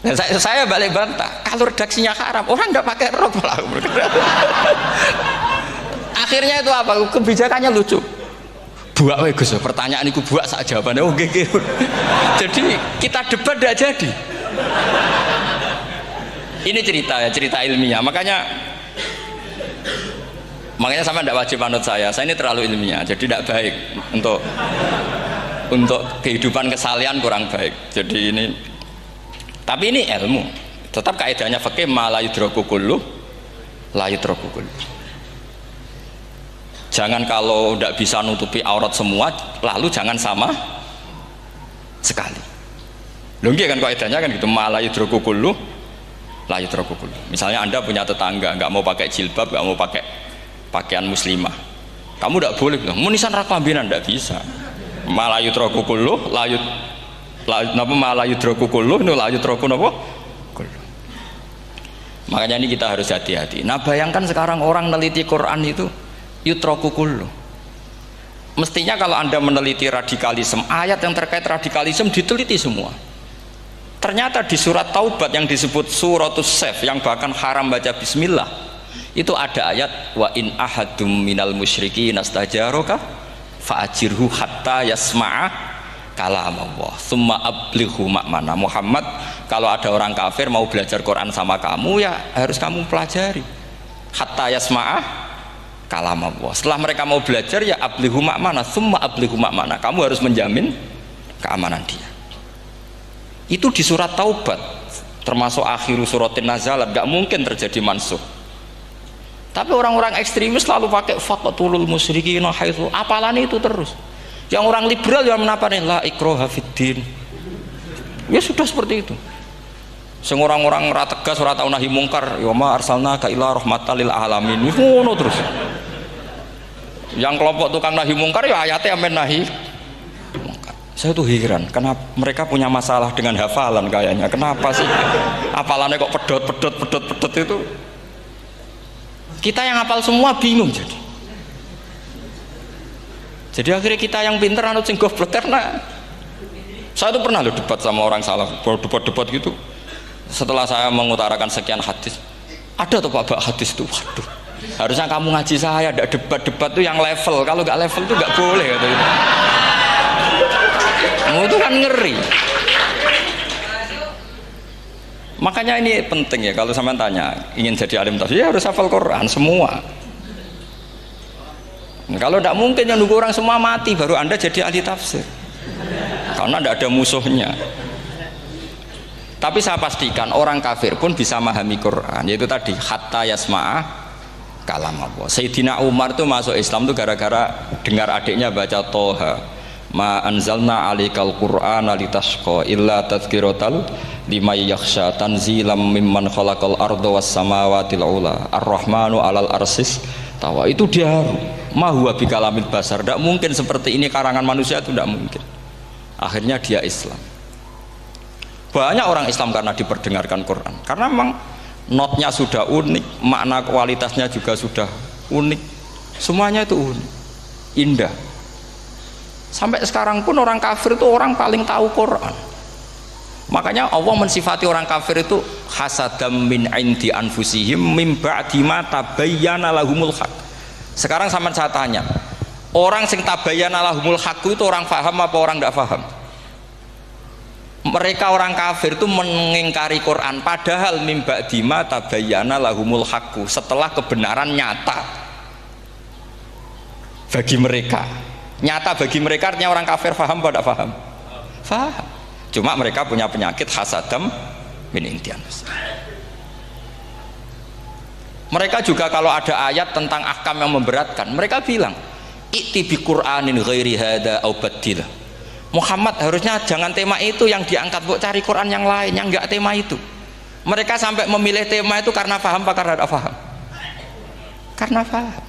Dan saya balik bantah kalau redaksinya haram orang nggak pakai rok lah. Akhirnya itu apa? Kebijakannya lucu. Buak we Gus, pertanyaan itu buak sak jawabannya oh nggih. Jadi kita debat tidak jadi. Ini cerita ilmiah. Makanya sama tidak wajib manut saya ini terlalu ilmiah. Jadi tidak baik untuk kehidupan kesalian kurang baik. Jadi ini tapi ini ilmu. Tetap kaidahnya fikih ma la yudraku kullu la yudraku kullu. Jangan kalau tidak bisa nutupi aurat semua, lalu jangan sama sekali. Lunggi kan kaidahnya kan gitu, ma la yudraku kullu la yudraku kullu. Misalnya Anda punya tetangga nggak mau pakai jilbab, nggak mau pakai pakaian muslimah, kamu tidak boleh bilang munisan raklambinan, tidak bisa. Ma la yudraku kullu ma la yudraku kullu nu la yudraku napa kullu. Makanya ini kita harus hati-hati. Nah bayangkan sekarang orang meneliti Quran itu yutraku kullu. Mestinya kalau Anda meneliti radikalisme, ayat yang terkait radikalisme diteliti semua. Ternyata di surat Taubat yang disebut suratus Saif yang bahkan haram baca bismillah, itu ada ayat wa in ahadum minal musyrikin nastajaroka fa'ajirhu hatta yasma'a kalam Allah summa ablighu ma'mana. Muhammad, kalau ada orang kafir mau belajar Quran sama kamu ya harus kamu pelajari hatta yasma'a kalam Allah. Setelah mereka mau belajar ya ablighu ma'mana summa ablighu ma'mana, kamu harus menjamin keamanan dia. Itu di surat Taubat termasuk akhiru suratin nazalat, gak mungkin terjadi mansuh. Tapi orang-orang ekstremis selalu pakai faqatulul musyrikin haitsu, apalan itu terus. Yang orang liberal yang menaparin la ikraha fiddin. Ya sudah seperti itu. Sing orang-orang ora tegas ora tau nahi mungkar, ya ma arsalnaka ila rahmatal lil alamin. Ngono terus. Yang kelompok tukang nahi mungkar ya ayatnya amen nahi mungkar. Saya tuh heran, kenapa mereka punya masalah dengan hafalan kayaknya. Kenapa sih hafalannya kok pedot itu? Kita yang hafal semua bingung jadi. Jadi akhirnya kita yang pinter anut sing goblok karena saya tuh pernah loh debat sama orang salah, debat gitu. Setelah saya mengutarakan sekian hadis, ada tuh Pak hadis itu, waduh, harusnya kamu ngaji saya, ada debat tuh yang level, kalau nggak level tuh nggak boleh kata gitu. Itu kan ngeri. Makanya ini penting ya, kalau sampean tanya ingin jadi alim tafsir ya harus hafal Quran semua. Kalau tidak mungkin yang nunggu orang semua mati baru Anda jadi ahli tafsir, karena tidak ada musuhnya. Tapi saya pastikan orang kafir pun bisa memahami Quran, yaitu tadi hatta yasma'a kalam Allah. Sayyidina Umar tuh masuk Islam tuh gara-gara dengar adiknya baca Toha ma anzalna alikal qur'ana litashqa illa tadhkiratal liman yakhsha tanzilam mimman khalaqal arda was samawati ula ar-rahmanu alal arsis tawa. Itu dia ma huwa bikalamil basar, tidak mungkin seperti ini karangan manusia, itu tidak mungkin. Akhirnya dia Islam. Banyak orang Islam karena diperdengarkan Quran, karena memang notnya sudah unik, makna kualitasnya juga sudah unik, semuanya itu unik, indah. Sampai sekarang pun orang kafir itu orang paling tahu Quran. Makanya Allah mensifati orang kafir itu hasadam min indi anfusihim mim ba'di ma tabayyana lahumul haq. Sekarang sama saya tanya, orang sing tabayyana lahumul haq itu orang faham apa orang tidak faham? Mereka orang kafir itu mengingkari Quran, padahal mim ba'di ma tabayyana lahumul haq, setelah kebenaran nyata bagi mereka. Nyata bagi mereka artinya orang kafir paham apa tidak paham? Paham. Cuma mereka punya penyakit hasadam min intianus. Mereka juga kalau ada ayat tentang ahkam yang memberatkan, mereka bilang, "I'ti bi Qur'anin ghairi hada au badil." Muhammad harusnya jangan tema itu yang diangkat, bu cari Quran yang lain yang enggak tema itu. Mereka sampai memilih tema itu karena paham apa karena tidak paham? Karena paham.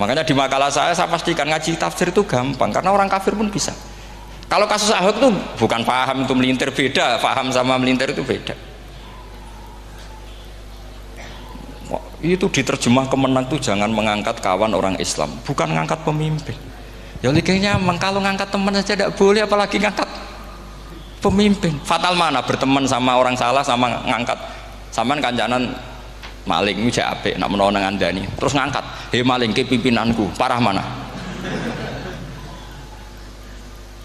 Makanya di makalah saya pastikan ngaji tafsir itu gampang karena orang kafir pun bisa. Kalau kasus Ahok itu bukan paham itu melintir, beda. Paham sama melintir itu beda. Itu diterjemah kemenang itu jangan mengangkat kawan orang Islam, bukan mengangkat pemimpin. Ya kayaknya kalau ngangkat teman saja tidak boleh, apalagi ngangkat pemimpin. Fatal mana berteman sama orang salah sama ngangkat. Saman kancanan maling itu apik nak menawa nang andani terus ngangkat, "Hei maling ke pimpinanku." Parah mana?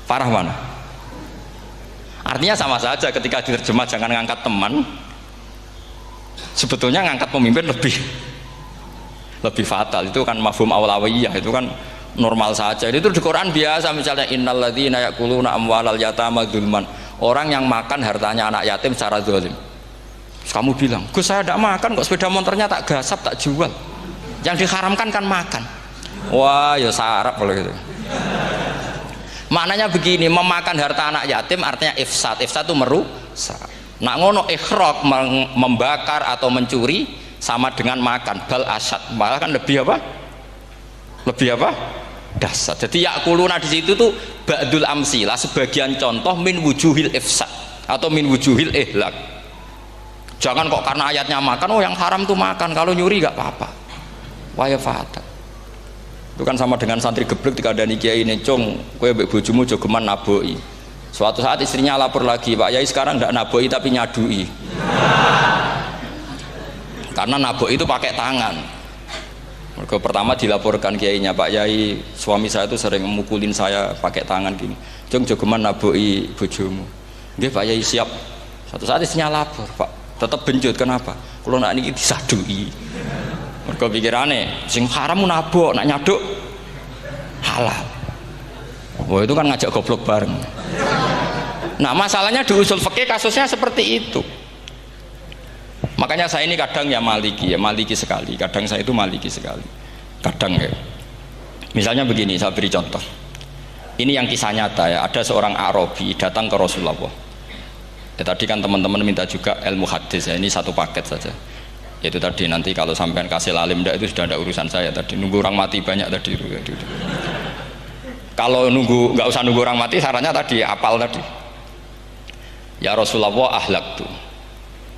Parah mana? Artinya sama saja ketika diterjemah jangan ngangkat teman, sebetulnya ngangkat pemimpin lebih fatal. Itu kan mafhum awlawiyah, itu kan normal saja. Itu di Quran biasa, misalnya innalladzina ya'kuluna amwalal yatama dzulman, orang yang makan hartanya anak yatim secara zalim. Terus kamu bilang, "Gus saya tidak makan kok, sepeda motornya tak gasap tak jual." Yang diharamkan kan makan. Wah ya sarap kalau gitu. Maknanya begini, memakan harta anak yatim artinya ifsad. Ifsad itu merusak. Nak ngono ikhraq, membakar atau mencuri sama dengan makan, bal asad, malah kan lebih apa? Lebih apa? Dasar. Jadi yakuluna di situ tuh ba'dul amsilah, sebagian contoh min wujuhil ifsad atau min wujuhil ihlak. Jangan kok karena ayatnya makan, oh yang haram tuh makan, kalau nyuri gak apa-apa. Waya fatal. Itu kan sama dengan santri geblek ketika ada kiai ini, "Cung, kowe mbek bojomu jogeman naboi." Suatu saat istrinya lapor lagi, "Pak Yai sekarang tidak naboi tapi nyadui." Karena naboi itu pakai tangan. Mereka pertama dilaporkan kiainya, "Pak Yai, suami saya itu sering memukulin saya pakai tangan gini. Cung jogeman naboi bojomu." "Nggih Pak Yai, siap." Suatu saat istrinya lapor, "Pak, tetap benjut, kenapa? Kalau nak ini disadui." Mereka pikirannya sing haram nabok, nak nyaduk halal. Wah itu kan ngajak goblok bareng. Nah masalahnya di usul fikih kasusnya seperti itu. Makanya saya ini kadang ya maliki sekali. Kadang saya itu maliki sekali. Kadang ya. Misalnya begini, saya beri contoh. Ini yang kisah nyata ya. Ada seorang Arabi datang ke Rasulullah. Ya, tadi kan teman-teman minta juga ilmu hadis ya. Ini satu paket saja. Itu tadi nanti kalau sampean kasih lalim itu sudah ada urusan saya tadi. Nunggu orang mati banyak tadi. Kalau nggak usah nunggu orang mati, sarannya tadi apal tadi. "Ya Rasulullah, ahlak tuh.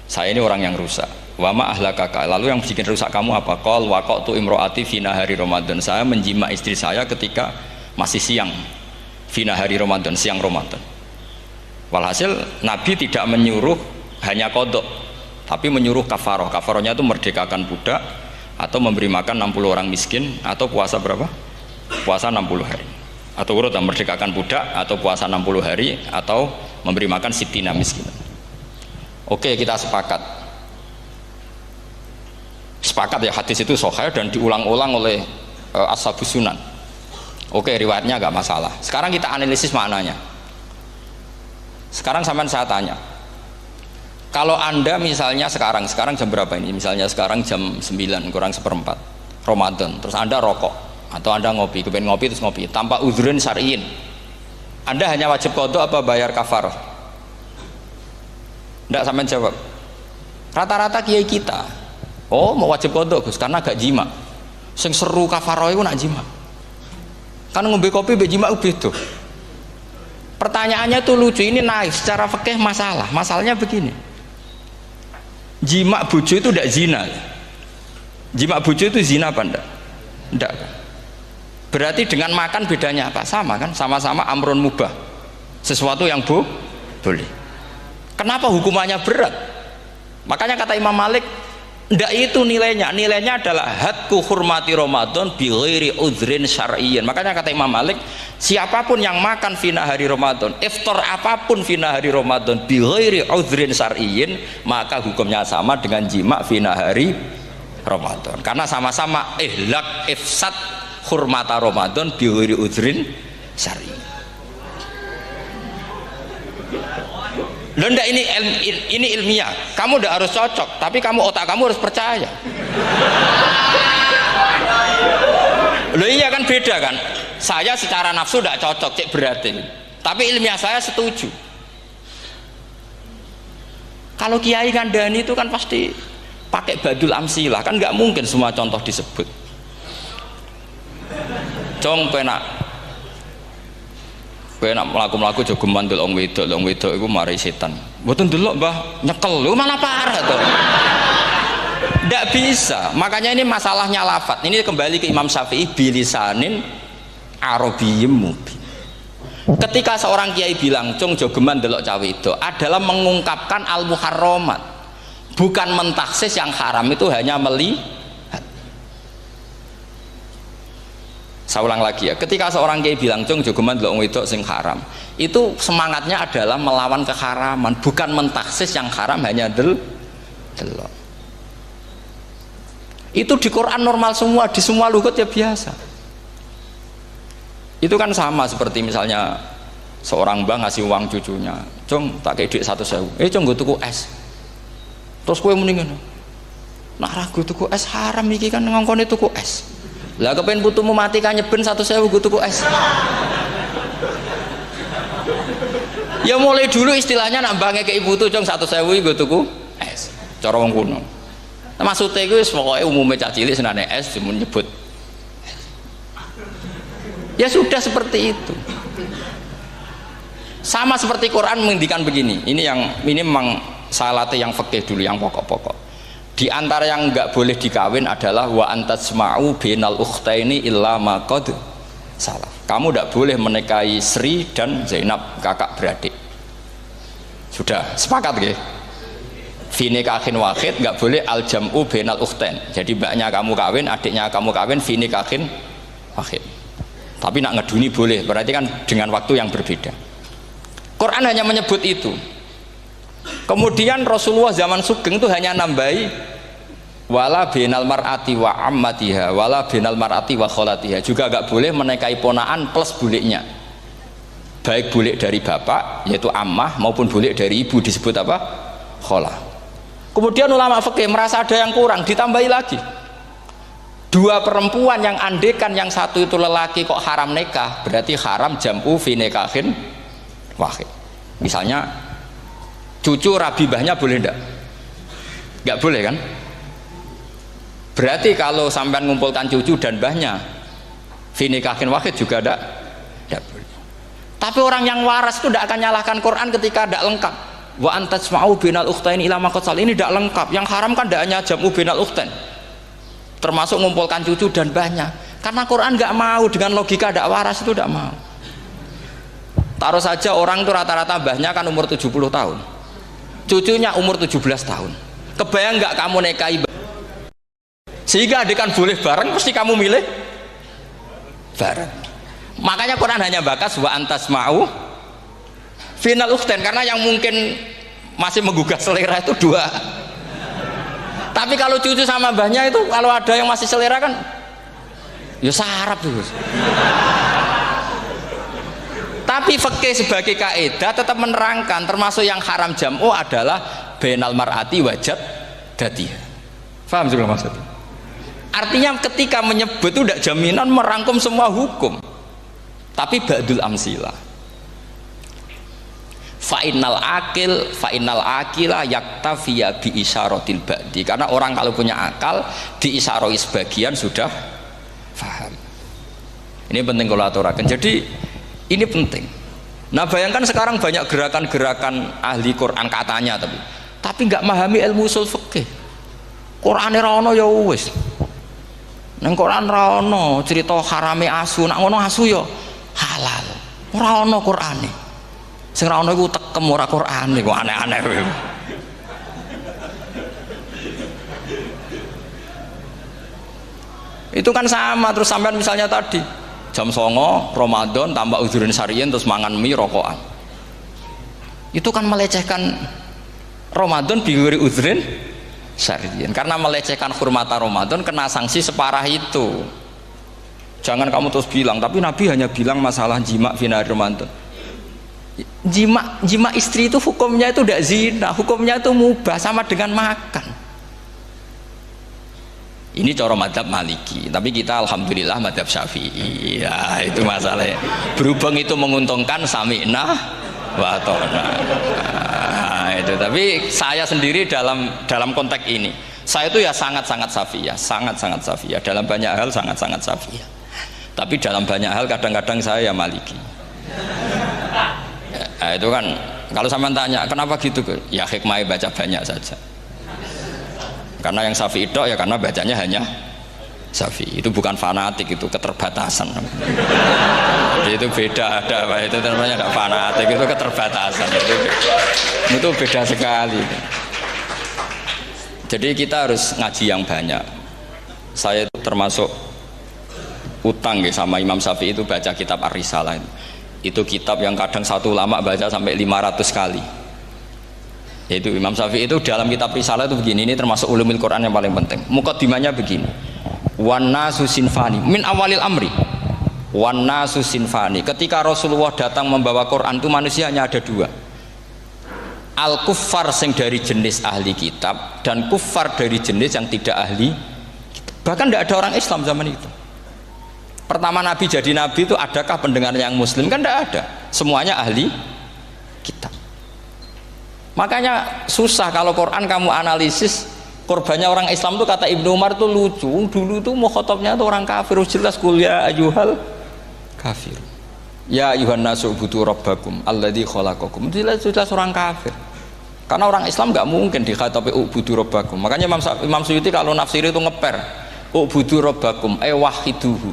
Saya ini orang yang rusak. Wama ahlakaka. Lalu yang bikin rusak kamu apa? Qol waqatu imroati fi nahari Ramadan. Saya menjima istri saya ketika masih siang. Fi nahari Ramadan, siang Ramadan. Walhasil Nabi tidak menyuruh hanya kodok, tapi menyuruh kafaroh. Kafarohnya itu merdekakan budak atau memberi makan 60 orang miskin atau puasa berapa? Puasa 60 hari. Atau urut merdekakan budak atau puasa 60 hari atau memberi makan sitina miskin. Oke, kita sepakat. Sepakat ya, hadis itu sahih dan diulang-ulang oleh Ashabus Sunan. Oke, riwayatnya agak masalah. Sekarang kita analisis maknanya. Sekarang sampean saya tanya. Kalau Anda misalnya sekarang jam berapa ini? Misalnya sekarang jam 9 kurang seperempat Ramadan, terus Anda rokok atau Anda ngopi, kepengen ngopi terus ngopi tanpa udhrin syar'iyyin. Anda hanya wajib qadha apa bayar kafarah? Enggak, sampean jawab. Rata-rata kiai kita, oh mau wajib qadha Gus karena gak jima. Sing seru kafarah itu nak jima. Kan ngombe kopi mbek jima beda. Pertanyaannya tuh lucu, ini naif secara fikih masalah. Masalahnya begini. Jima bojo itu tidak zina. Jima bojo itu zina apa enggak? Enggak. Berarti dengan makan bedanya apa? Sama kan? Sama-sama amrun mubah. Sesuatu yang boleh. Kenapa hukumannya berat? Makanya kata Imam Malik, enggak itu nilainya. Nilainya adalah hadku hurmati Ramadan bi ghairi udhrin syar'iyyin. Makanya kata Imam Malik, siapapun yang makan fina hari Ramadan, iftar apapun fina hari Ramadan bi ghairi udhrin syar'iyyin, maka hukumnya sama dengan jima fina hari Ramadan. Karena sama-sama ihlak ifsad hurmata Ramadan biwiri udrin syari. Loh enggak, ini ilmiah. Kamu enggak harus cocok, tapi otak kamu harus percaya. Loh iya kan, beda kan. Saya secara nafsu enggak cocok, cek berarti. Tapi ilmiah saya setuju. Kalau kiai ngandani itu kan pasti pakai badul amsilah, kan nggak mungkin semua contoh disebut. Cong penak melaku jogo mandul wong wedok iku mari setan. Mboten delok Mbah, nyekel lho malah parah tuh. Nggak bisa. Makanya ini masalahnya lafat. Ini kembali ke Imam Syafi'i, bilisanin arabiyyim mubin. Ketika seorang kiai bilang cung jogeman delok cawe itu adalah mengungkapkan al-muharramat, bukan mentaksis yang haram itu hanya melihat. Saya ulang lagi ya, ketika seorang kiai bilang cung jogeman delok wedok sing haram, itu semangatnya adalah melawan keharaman, bukan mentaksis yang haram hanya delok. Itu di Quran normal semua, di semua lugat ya biasa. Itu kan sama seperti misalnya seorang mbah ngasih uang cucunya, cung tak kayak duit 100.000, cung gue tuku es, terus gue mendingan nak ragu tuku es haram iki kan ngongkone tuku es, lah kepen putumu mati kan nyeben 100.000 gue tuku es. Ya mulai dulu istilahnya nak mbah ngekek ibu tuh cung 100.000 gue tuku es, cara wong kuno. Nah, maksudnya gue pokoknya umumnya cah cilik senane es cuma nyebut. Ya sudah seperti itu. Sama seperti Quran menghentikan begini. Ini memang salate yang fikih dulu, yang pokok-pokok. Di antara yang enggak boleh dikawin adalah wa antasma'u bainal ukhtaini illa ma qad salaf. Kamu enggak boleh menikahi Sri dan Zainab, kakak beradik. Sudah sepakat nggih? Fi nikahin wahid enggak boleh al jam'u bainal ukhtain. Jadi mbaknya kamu kawin, adiknya kamu kawin fi nikahin wahid. Tapi nak ngeduni boleh, berarti kan dengan waktu yang berbeda. Quran hanya menyebut itu. Kemudian Rasulullah zaman Sugeng itu hanya nambahi wala binal mar'ati wa ammatiha wala binal mar'ati wa kholatiha, juga gak boleh menikahi ponaan plus buliknya, baik bulik dari bapak yaitu ammah maupun bulik dari ibu disebut apa? Kholah. Kemudian ulama fikih merasa ada yang kurang, ditambahi lagi. Dua perempuan yang andekan yang satu itu lelaki kok haram nikah, berarti haram jam'u fi nikahin wahid. Misalnya cucu rabibahnya boleh enggak? Enggak boleh kan? Berarti kalau sampean ngumpulkan cucu dan bahnya fi nikahin wahid juga enggak boleh. Tapi orang yang waras itu tidak akan nyalahkan Quran ketika tidak lengkap. Wa antasma'u bainal ukhtain ila ma qad sal, ini tidak lengkap. Yang haram kan tidak hanya jam'u bainal ukhtain, termasuk mengumpulkan cucu dan banyak, karena Quran nggak mau dengan logika tidak waras itu, tidak mau. Taruh saja orang itu rata-rata mbahnya kan umur 70 tahun, cucunya umur 17 tahun, kebayang nggak kamu nikahi sehingga adik kan boleh bareng, pasti kamu milih bareng. Makanya Quran hanya bakas wa antasma'u final ukhtain, karena yang mungkin masih menggugah selera itu dua. Tapi kalau cucu sama mbahnya itu, kalau ada yang masih selera kan ya sarap tuh. Tapi fikih sebagai kaidah tetap menerangkan termasuk yang haram jam'u adalah bainal mar'ati wajad datiha. Paham juga maksudnya? Artinya ketika menyebut itu tidak jaminan merangkum semua hukum, tapi ba'dul amsilah. Fa'innal akila yaktafiya bi isyaratil ba'di, karena orang kalau punya akal diisyaroi sebagian sudah faham. Ini penting kalau aturakan. Jadi ini penting. Nah bayangkan sekarang banyak gerakan-gerakan ahli Quran katanya, tapi nggak memahami ilmu usul fikih. Qur'ane ra ono ya wis. Nang Quran ra ono cerita harame asu, nak ngono asu ya halal. Ora ono Qur'ane. Sing ra ono iku tekem ora Quran iku aneh-aneh kowe. Itu kan sama. Terus sampean misalnya tadi jam 09.00 Ramadan tambah uzurin syariyin terus mangan mie rokokan, itu kan melecehkan Ramadan biwiri uzurin syariyin, karena melecehkan hurmata Ramadan kena sanksi separah itu. Jangan kamu terus bilang, tapi Nabi hanya bilang masalah jima fi nahari Ramadan. Jima istri itu hukumnya itu tidak zina, hukumnya itu mubah sama dengan makan. Ini cara madzhab Maliki, tapi kita alhamdulillah madzhab Syafi'i. Ya, itu masalahnya. Berhubung itu menguntungkan sami'na wa ata'na. Nah, itu. Tapi saya sendiri dalam konteks ini, saya itu ya sangat-sangat Syafi'iyah, sangat-sangat Syafi'iyah. Dalam banyak hal sangat-sangat Syafi'iyah. Tapi dalam banyak hal kadang-kadang saya ya Maliki. Nah, itu kan kalau sama tanya kenapa gitu, ya hikmahnya baca banyak saja. Karena yang Syafi'i itu ya karena bacanya hanya Syafi'i. Itu bukan fanatik, itu keterbatasan. Itu beda, ada apa itu namanya, ada fanatik, itu keterbatasan. Itu beda sekali. Jadi kita harus ngaji yang banyak. Saya itu termasuk utang ya sama Imam Syafi'i itu baca kitab Ar-Risalah. Itu kitab yang kadang satu ulama baca sampai 500 kali. Yaitu Imam Syafi'i itu dalam kitab Risalah itu begini, ini termasuk ulumul Quran yang paling penting. Muqaddimahnya begini, wan nasu sinfani min awalil amri, wan nasu sinfani. Ketika Rasulullah datang membawa Quran itu manusia hanya ada dua, al kuffar sing dari jenis ahli kitab dan kuffar dari jenis yang tidak ahli kitab. Bahkan tidak ada orang Islam zaman itu. Pertama Nabi jadi Nabi itu adakah pendengar yang Muslim? Kan tidak ada, semuanya ahli kitab. Makanya susah kalau Quran kamu analisis korbannya orang Islam tuh, kata Ibnu Umar tuh lucu. Dulu tuh mukhotobnya tuh orang kafir, jelas kuliah ayyuhal kafir. Ya ayyuhan nasu ubudu rabbakum alladzi khalaqakum. Jelas orang kafir. Karena orang Islam nggak mungkin dikhatabi ubudu rabbakum. Makanya Imam Suyuti kalau nafsir itu ngeper ubudu rabbakum wahiduhu.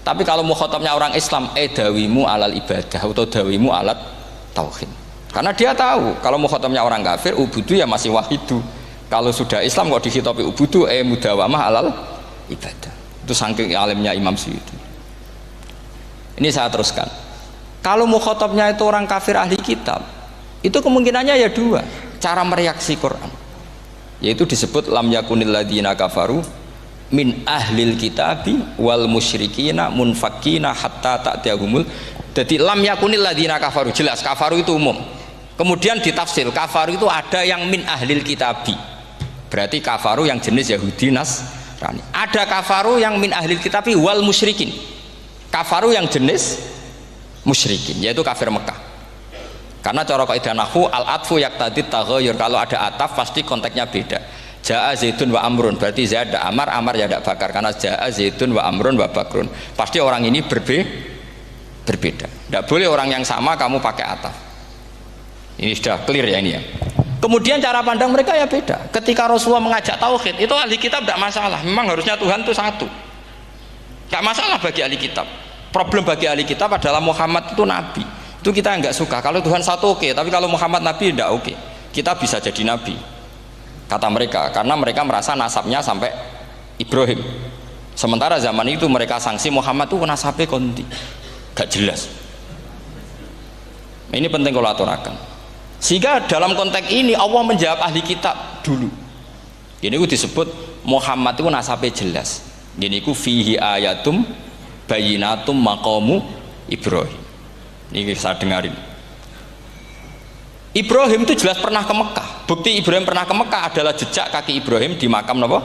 Tapi kalau mukhotobnya orang Islam dawimu alal ibadah atau dawimu alat tauhid. Karena dia tahu kalau mukhatamnya orang kafir ubudu ya masih wahidu. Kalau sudah Islam kok dikhitabi ubudu mudawamah alal ibadah. Itu saking alimnya Imam Suyuti. Ini saya teruskan. Kalau mukhatamnya itu orang kafir ahli kitab, itu kemungkinannya ya dua cara mereaksi Quran. Yaitu disebut lam yakunil ladzina kafaru min ahlil kitabi wal musyrikina munfakina hatta ta'tiyahumul. Jadi lam yakunil ladzina kafaru, jelas kafaru itu umum. Kemudian ditafsir kafaru itu ada yang min ahlil kitabi, berarti kafaru yang jenis Yahudi Nasrani. Ada kafaru yang min ahlil kitabi wal musyrikin, kafaru yang jenis musyrikin, yaitu kafir Mekah. Karena cara kaidah nahwu al atfu yaqtadi taghayyur, kalau ada ataf pasti konteksnya beda. Jaa Zaidun wa Amrun, berarti Zaid ada Amar, Amar ya ada Bakar. Karena Jaa Zaidun wa Amrun wa Bakrun, pasti orang ini berbeda. Tidak boleh orang yang sama kamu pakai ataf. Ini sudah clear ya ini ya. Kemudian cara pandang mereka ya beda. Ketika Rasulullah mengajak tauhid, itu ahli kitab tidak masalah. Memang harusnya Tuhan itu satu. Tidak masalah bagi ahli kitab. Problem bagi ahli kitab adalah Muhammad itu nabi. Itu kita nggak suka. Kalau Tuhan satu oke, tapi kalau Muhammad nabi tidak oke. Kita bisa jadi nabi, kata mereka, karena mereka merasa nasabnya sampai Ibrahim. Sementara zaman itu mereka sanksi Muhammad itu nasabnya konti, gak jelas. Ini penting kalau aturakan. Sehingga dalam konteks ini Allah menjawab ahli kitab dulu. Ini itu disebut Muhammad itu nasabnya jelas. Ini itu fihi ayatum bayinatum maqamu Ibrahim. Ini saya dengarin. Ibrahim itu jelas pernah ke Mekah. Bukti Ibrahim pernah ke Mekah adalah jejak kaki Ibrahim di makam apa?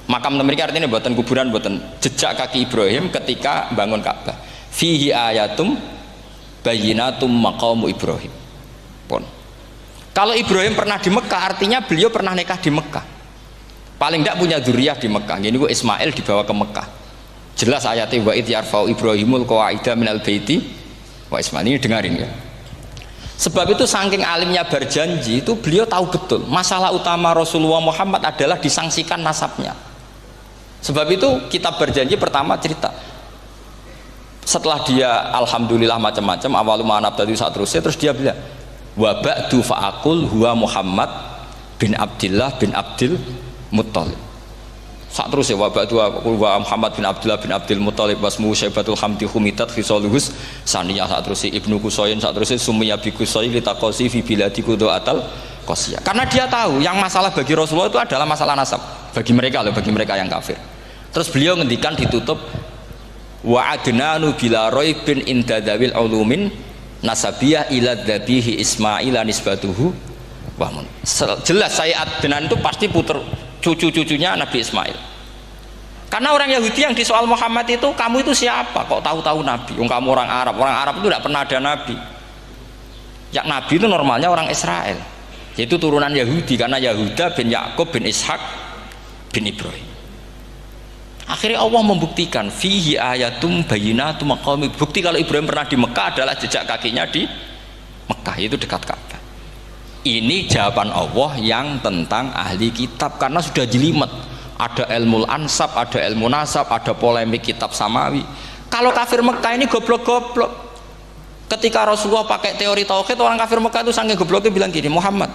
Makam mereka, artinya buatan kuburan, buatan jejak kaki Ibrahim ketika bangun Ka'bah. Fihi ayatum bayinatum maqamu Ibrahim. Pun. Kalau Ibrahim pernah di Mekah, artinya beliau pernah nikah di Mekah. Paling tidak punya dzurriyyah di Mekah. Jadi Ismail dibawa ke Mekah. Jelas ayatnya wa id yarfa'u Ibrahimul qawaida minal baiti wa Ismail. Ini dengarin ya. Sebab itu saking alimnya berjanji itu beliau tahu betul masalah utama Rasulullah Muhammad adalah disangsikan nasabnya. Sebab itu kitab berjanji pertama cerita. Setelah dia alhamdulillah macam-macam awalu ma'anab tadi saat terus dia bilang wa ba'du fa'akul huwa Muhammad bin Abdillah bin Abdil Muttalib. Saat terus ya wa ba'du wa Muhammad bin Abdillah bin Abdil Muttalib wasmu syaibatul hamdi humitat khisaluhus saniyah. Saat terus Ibnu Qusayn, saat terus summiya bi Qusayn litaqasi fi biladi qudu'atal qasiyah. Karena dia tahu yang masalah bagi Rasulullah itu adalah masalah nasab bagi mereka loh, bagi mereka yang kafir. Terus beliau ngendikan ditutup wa adnanu bila raibin inda dawil ulumin nasabiyah ila dhabihi Ismaila nisbatuhu wamun. Jelas saya Adnan itu pasti puter cucu-cucunya Nabi Ismail. Karena orang Yahudi yang disoal Muhammad itu, kamu itu siapa kok tahu-tahu Nabi? Kamu orang Arab itu tidak pernah ada Nabi. Ya Nabi itu normalnya orang Israel, yaitu turunan Yahudi, karena Yahuda bin Yakub bin Ishak bin Ibrahim. Akhirnya Allah membuktikan fihi ayatum bayyinatum maqami. Bukti kalau Ibrahim pernah di Mekah adalah jejak kakinya di Mekah, itu dekat Ka'bah. Ini jawaban Allah yang tentang ahli kitab, karena sudah jelimet. Ada ilmu ansab, ada ilmu nasab, ada polemik kitab samawi. Kalau kafir Mekah ini goblok-goblok. Ketika Rasulullah pakai teori tauhid, orang kafir Mekah itu sangat gobloknya bilang gini, Muhammad,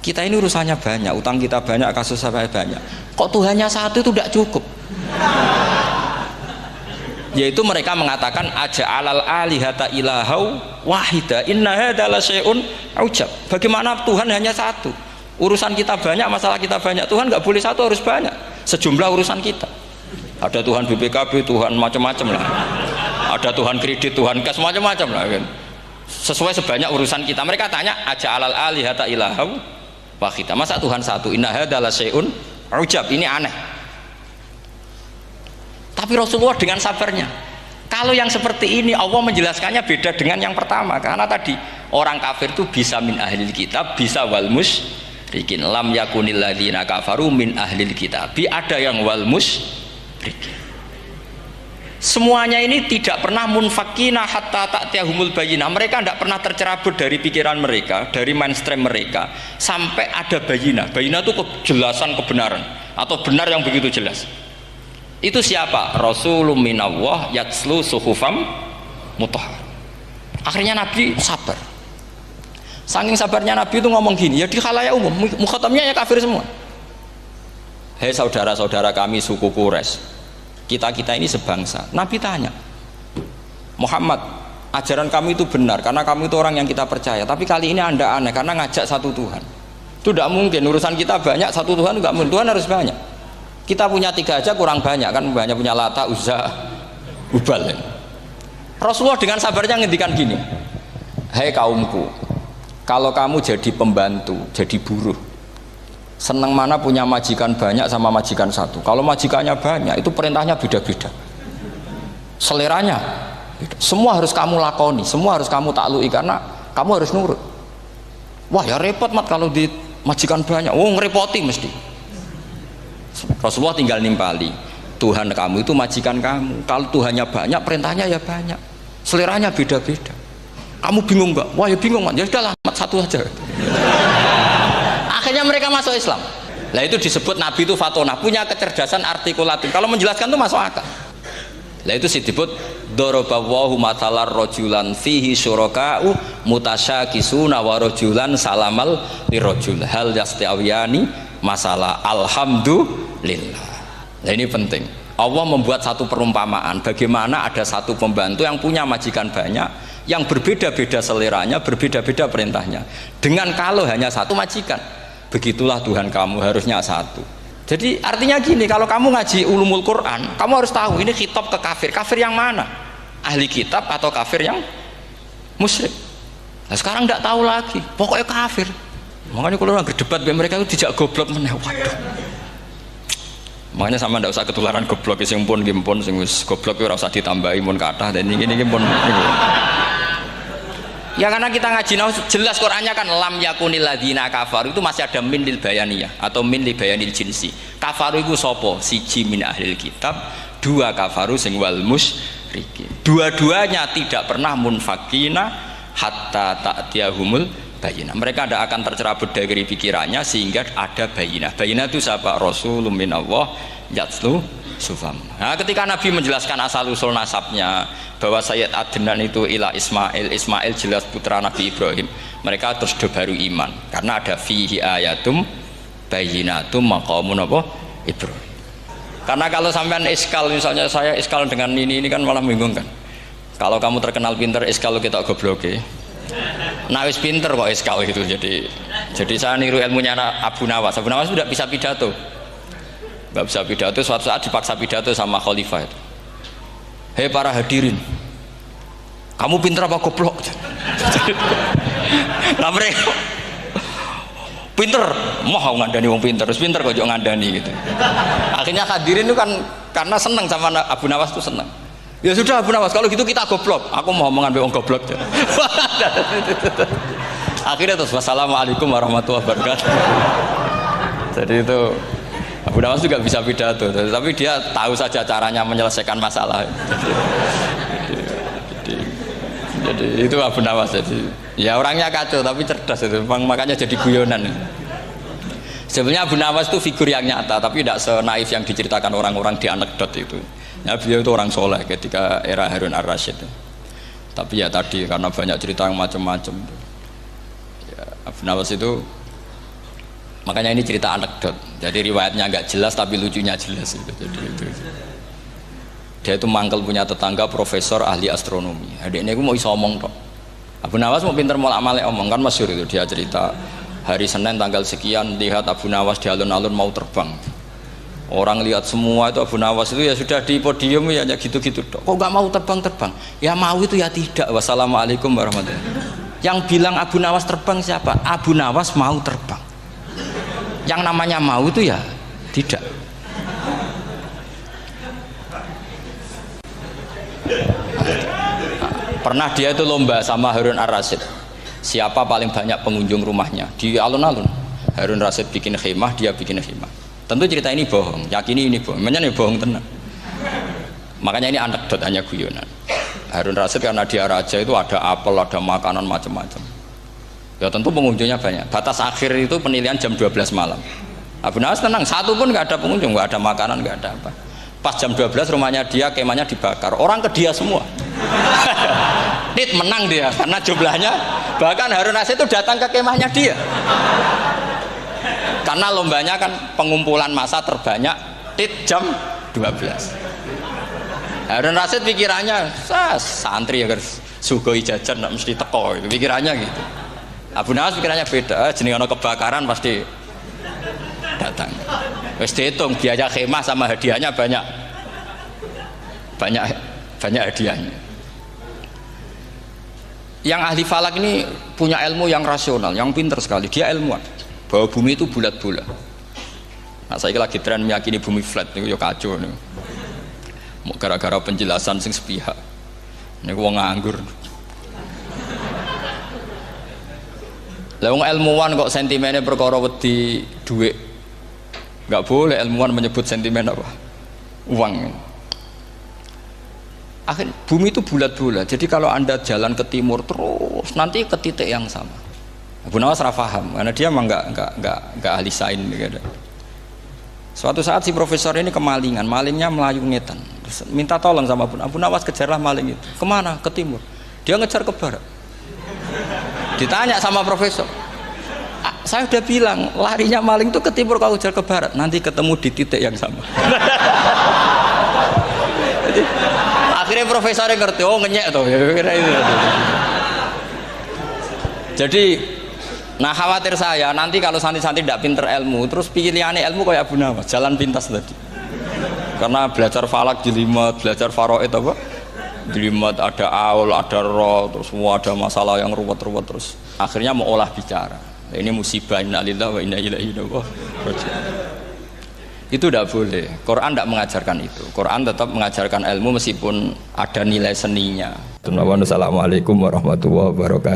kita ini urusannya banyak, utang kita banyak, kasus saya banyak. Kok Tuhannya satu itu tidak cukup? Yaitu mereka mengatakan aja'alal alihata ilahau wahida inna hadza la syai'un ujab. Bagaimana Tuhan hanya satu? Urusan kita banyak, masalah kita banyak. Tuhan nggak boleh satu, harus banyak. Sejumlah urusan kita. Ada Tuhan BPKB, Tuhan macam-macam lah. Ada Tuhan kredit, Tuhan kas, macam-macam lah kan. Sesuai sebanyak urusan kita. Mereka tanya aja'alal alihata ilahau wahida. Masa Tuhan satu? Inna hadza la syai'un ujab. Ini aneh. Tapi Rasulullah dengan sabarnya, kalau yang seperti ini Allah menjelaskannya beda dengan yang pertama, karena tadi orang kafir itu bisa min ahlil kitab, bisa wal musyrikin. Lam yakunil ladzina kafaru min ahlil kitab, ada yang wal musyrikin. Semuanya ini tidak pernah munfakina hatta ta'tiyahumul bayyinah. Mereka tidak pernah tercerabut dari pikiran mereka, dari mainstream mereka, sampai ada bayyinah. Bayyinah itu kejelasan kebenaran atau benar yang begitu jelas. Itu siapa? Rasulun minallah yatslu suhufam mutahhar. Akhirnya Nabi sabar. Saking sabarnya Nabi itu ngomong gini, ya di khalayak umum, mukhatamnya ya kafir semua. Hei saudara-saudara kami suku Quraisy, kita ini sebangsa. Nabi tanya, Muhammad, ajaran kami itu benar karena kami itu orang yang kita percaya, tapi kali ini Anda aneh karena ngajak satu Tuhan. Itu tidak mungkin, urusan kita banyak, satu Tuhan enggak mungkin, Tuhan harus banyak. Kita punya 3 aja kurang banyak kan, banyak punya Lata, Uzza, Hubal. Rasulullah dengan sabarnya ngendikan gini, hei kaumku, kalau kamu jadi pembantu, jadi buruh, senang mana punya majikan banyak sama majikan satu. Kalau majikannya banyak, itu perintahnya beda-beda, seleranya beda. Semua harus kamu lakoni, semua harus kamu taklui, karena kamu harus nurut. Wah ya repot mat kalau di majikan banyak, oh ngerepoti mesti. Rasulullah tinggal nimpali, Tuhan kamu itu majikan kamu. Kalau Tuhannya banyak, perintahnya ya banyak, seleranya beda-beda. Kamu bingung nggak? Wah ya bingung, ya sudahlah, satu aja. Akhirnya mereka masuk Islam. Nah itu disebut Nabi itu fatona, punya kecerdasan artikulatif. Kalau menjelaskan itu masuk akal. Nah itu disebut dorobawahu matalar rojulan fihi syuraka'u mutasyakisuna wa rojulan salamal lirojul hal yastiawiyani masalah alhamdulillah. Nah ini penting. Allah membuat satu perumpamaan bagaimana ada satu pembantu yang punya majikan banyak, yang berbeda-beda seleranya, berbeda-beda perintahnya. Dengan kalau hanya satu majikan, begitulah Tuhan kamu harusnya satu. Jadi artinya gini, kalau kamu ngaji ulumul Quran, kamu harus tahu ini khitab ke kafir. Kafir yang mana? Ahli kitab atau kafir yang musyrik? Nah sekarang tidak tahu lagi, pokoknya kafir. Makanya kalau orang berdebat mereka itu tidak goblok meneh. Waduh. Makanya sama tidak usah ketularan goblok sing pun gimpun sing wis goblok ora usah ditambahi mun kathah dan ini pun. Ya karena kita ngaji jelas Qur'annya kan lam yakunil ladzina kafaru, itu masih ada min lil bayaniyah atau min li bayanil jinsi. Kafaru itu sapa? Siji min ahlil kitab, 2 kafaru sing wal musyrikin. Dua-duanya tidak pernah munfakina hatta ta'tiyahumul bayinah. Mereka tidak akan tercerabut dari pikirannya sehingga ada bayinah. Bayinah itu siapa? Rasulun minallah yatslu sufam. Nah ketika Nabi menjelaskan asal usul nasabnya bahwa Sayyid Adnan itu ila Ismail, Ismail jelas putra Nabi Ibrahim, mereka terus baru iman karena ada fihi ayatum bayinatum maqamun apa? Ibrahim. Karena kalau sampean iskal, misalnya saya iskal dengan ini kan malah membingungkan. Kalau kamu terkenal pinter iskal kita gobloke. Nah wis pinter kok iskal itu, jadi saya niru ilmunya Abu Nawas. Abu Nawas sudah bisa pidato, nggak bisa pidato, suatu saat dipaksa pidato sama khalifah itu. hei para hadirin, kamu pinter apa goblok? Lah mereka pinter, mau ngandani wong pinter, terus pinter kok ngandani gitu. Akhirnya hadirin itu kan karena seneng sama Abu Nawas tuh seneng. Ya sudah Abu Nawas, kalau gitu kita goblok. Aku mau mengambil wong goblok. Akhirnya terus wassalamualaikum warahmatullahi wabarakatuh. Jadi itu Abu Nawas juga bisa pidato, tapi dia tahu saja caranya menyelesaikan masalah. Jadi itu Abu Nawas. Jadi ya orangnya kacau tapi cerdas itu, makanya jadi guyonan. Sebenarnya Abu Nawas itu figur yang nyata, tapi tidak senaif yang diceritakan orang-orang di anekdot itu. Ya, beliau itu orang soleh ketika era Harun Ar-Rasyid. Tapi ya tadi karena banyak cerita yang macam-macam. Ya, Abu Nawas itu, makanya ini cerita anekdot. Jadi riwayatnya nggak jelas tapi lucunya jelas itu. Jadi itu. Dia itu mangkel punya tetangga profesor ahli astronomi. Adiknya aku mau iso omong tok. Abu Nawas mau pinter molak-malik omong kan masyhur itu, dia cerita hari Senin tanggal sekian lihat Abu Nawas di alun-alun mau terbang. Orang lihat semua itu Abu Nawas itu ya sudah di podium ya gitu-gitu tok. Kok nggak mau terbang-terbang? Ya mau itu ya tidak. Wassalamualaikum warahmatullahi wabarakatuh. Yang bilang Abu Nawas terbang siapa? Abu Nawas mau terbang. Yang namanya mau itu ya tidak. Pernah dia itu lomba sama Harun Ar-Rasyid, siapa paling banyak pengunjung rumahnya di alun-alun. Harun Rasyid bikin khemah, dia bikin khemah. Tentu cerita ini bohong, yakini ini bohong, makanya ini bohong tenang. Makanya ini anekdot, hanya guyonan. Harun Rasyid karena dia raja itu ada apel, ada makanan macam-macam. Ya tentu pengunjungnya banyak. Batas akhir itu penilaian jam 12 malam. Abu Nawas tenang, satu pun nggak ada pengunjung, nggak ada makanan, nggak ada apa. Pas jam 12 rumahnya dia, kemahnya dibakar, orang ke dia semua. Dit menang dia karena jumlahnya, bahkan Harun Rasyid itu datang ke kemahnya dia. Karena lombanya kan pengumpulan massa terbanyak tit jam 12. Harun Rasyid pikirannya santri agar sugoi jajan nggak mesti teko, itu pikirannya gitu. Abu Nawas pikirannya beda, jenenge ana kebakaran pasti datang. Wis dihitung biaya khemah sama hadiahnya banyak hadiahnya. Yang ahli falak ini punya ilmu yang rasional, yang pinter sekali. Dia ilmuwan bahwa bumi itu bulat-bulat. Nah saya lagi tren meyakini bumi flat nih, ya kacau nih. Mau gara-gara penjelasan sing sepihak. Ini wong nganggur. Lah wong ilmuwan kok sentimennya perkara wedi duit. Nggak boleh ilmuwan menyebut sentimen apa? Uang. Akhir bumi itu bulat-bulat. Jadi kalau Anda jalan ke timur terus nanti ke titik yang sama. Abu Nawas ora paham karena dia memang enggak ahli sains gitu. Suatu saat si profesor ini kemalingan, malingnya melayu ngetan. Terus minta tolong sama Abu Nawas, kejarlah maling itu. Kemana? Ke timur. Dia ngejar ke barat. Ditanya sama profesor, saya udah bilang larinya maling itu ke timur, kalau kejar ke barat nanti ketemu di titik yang sama. Jadi, akhirnya profesornya ngerti, oh ngenyek tuh. Jadi, nah khawatir saya nanti kalau santri-santri tidak pinter ilmu, terus pilihannya ilmu kayak Abu Nawas, jalan pintas tadi. Karena belajar falak jelimet, belajar faraid apa? Jelimet, ada aul, ada roh, terus semua ada masalah yang ruwet-ruwet terus. Akhirnya mau olah bicara. Ini musibah, innalillahi wa inna ilaihi raji'un. Itu tidak boleh. Quran tidak mengajarkan itu. Quran tetap mengajarkan ilmu meskipun ada nilai seninya. Assalamualaikum warahmatullahi wabarakatuh.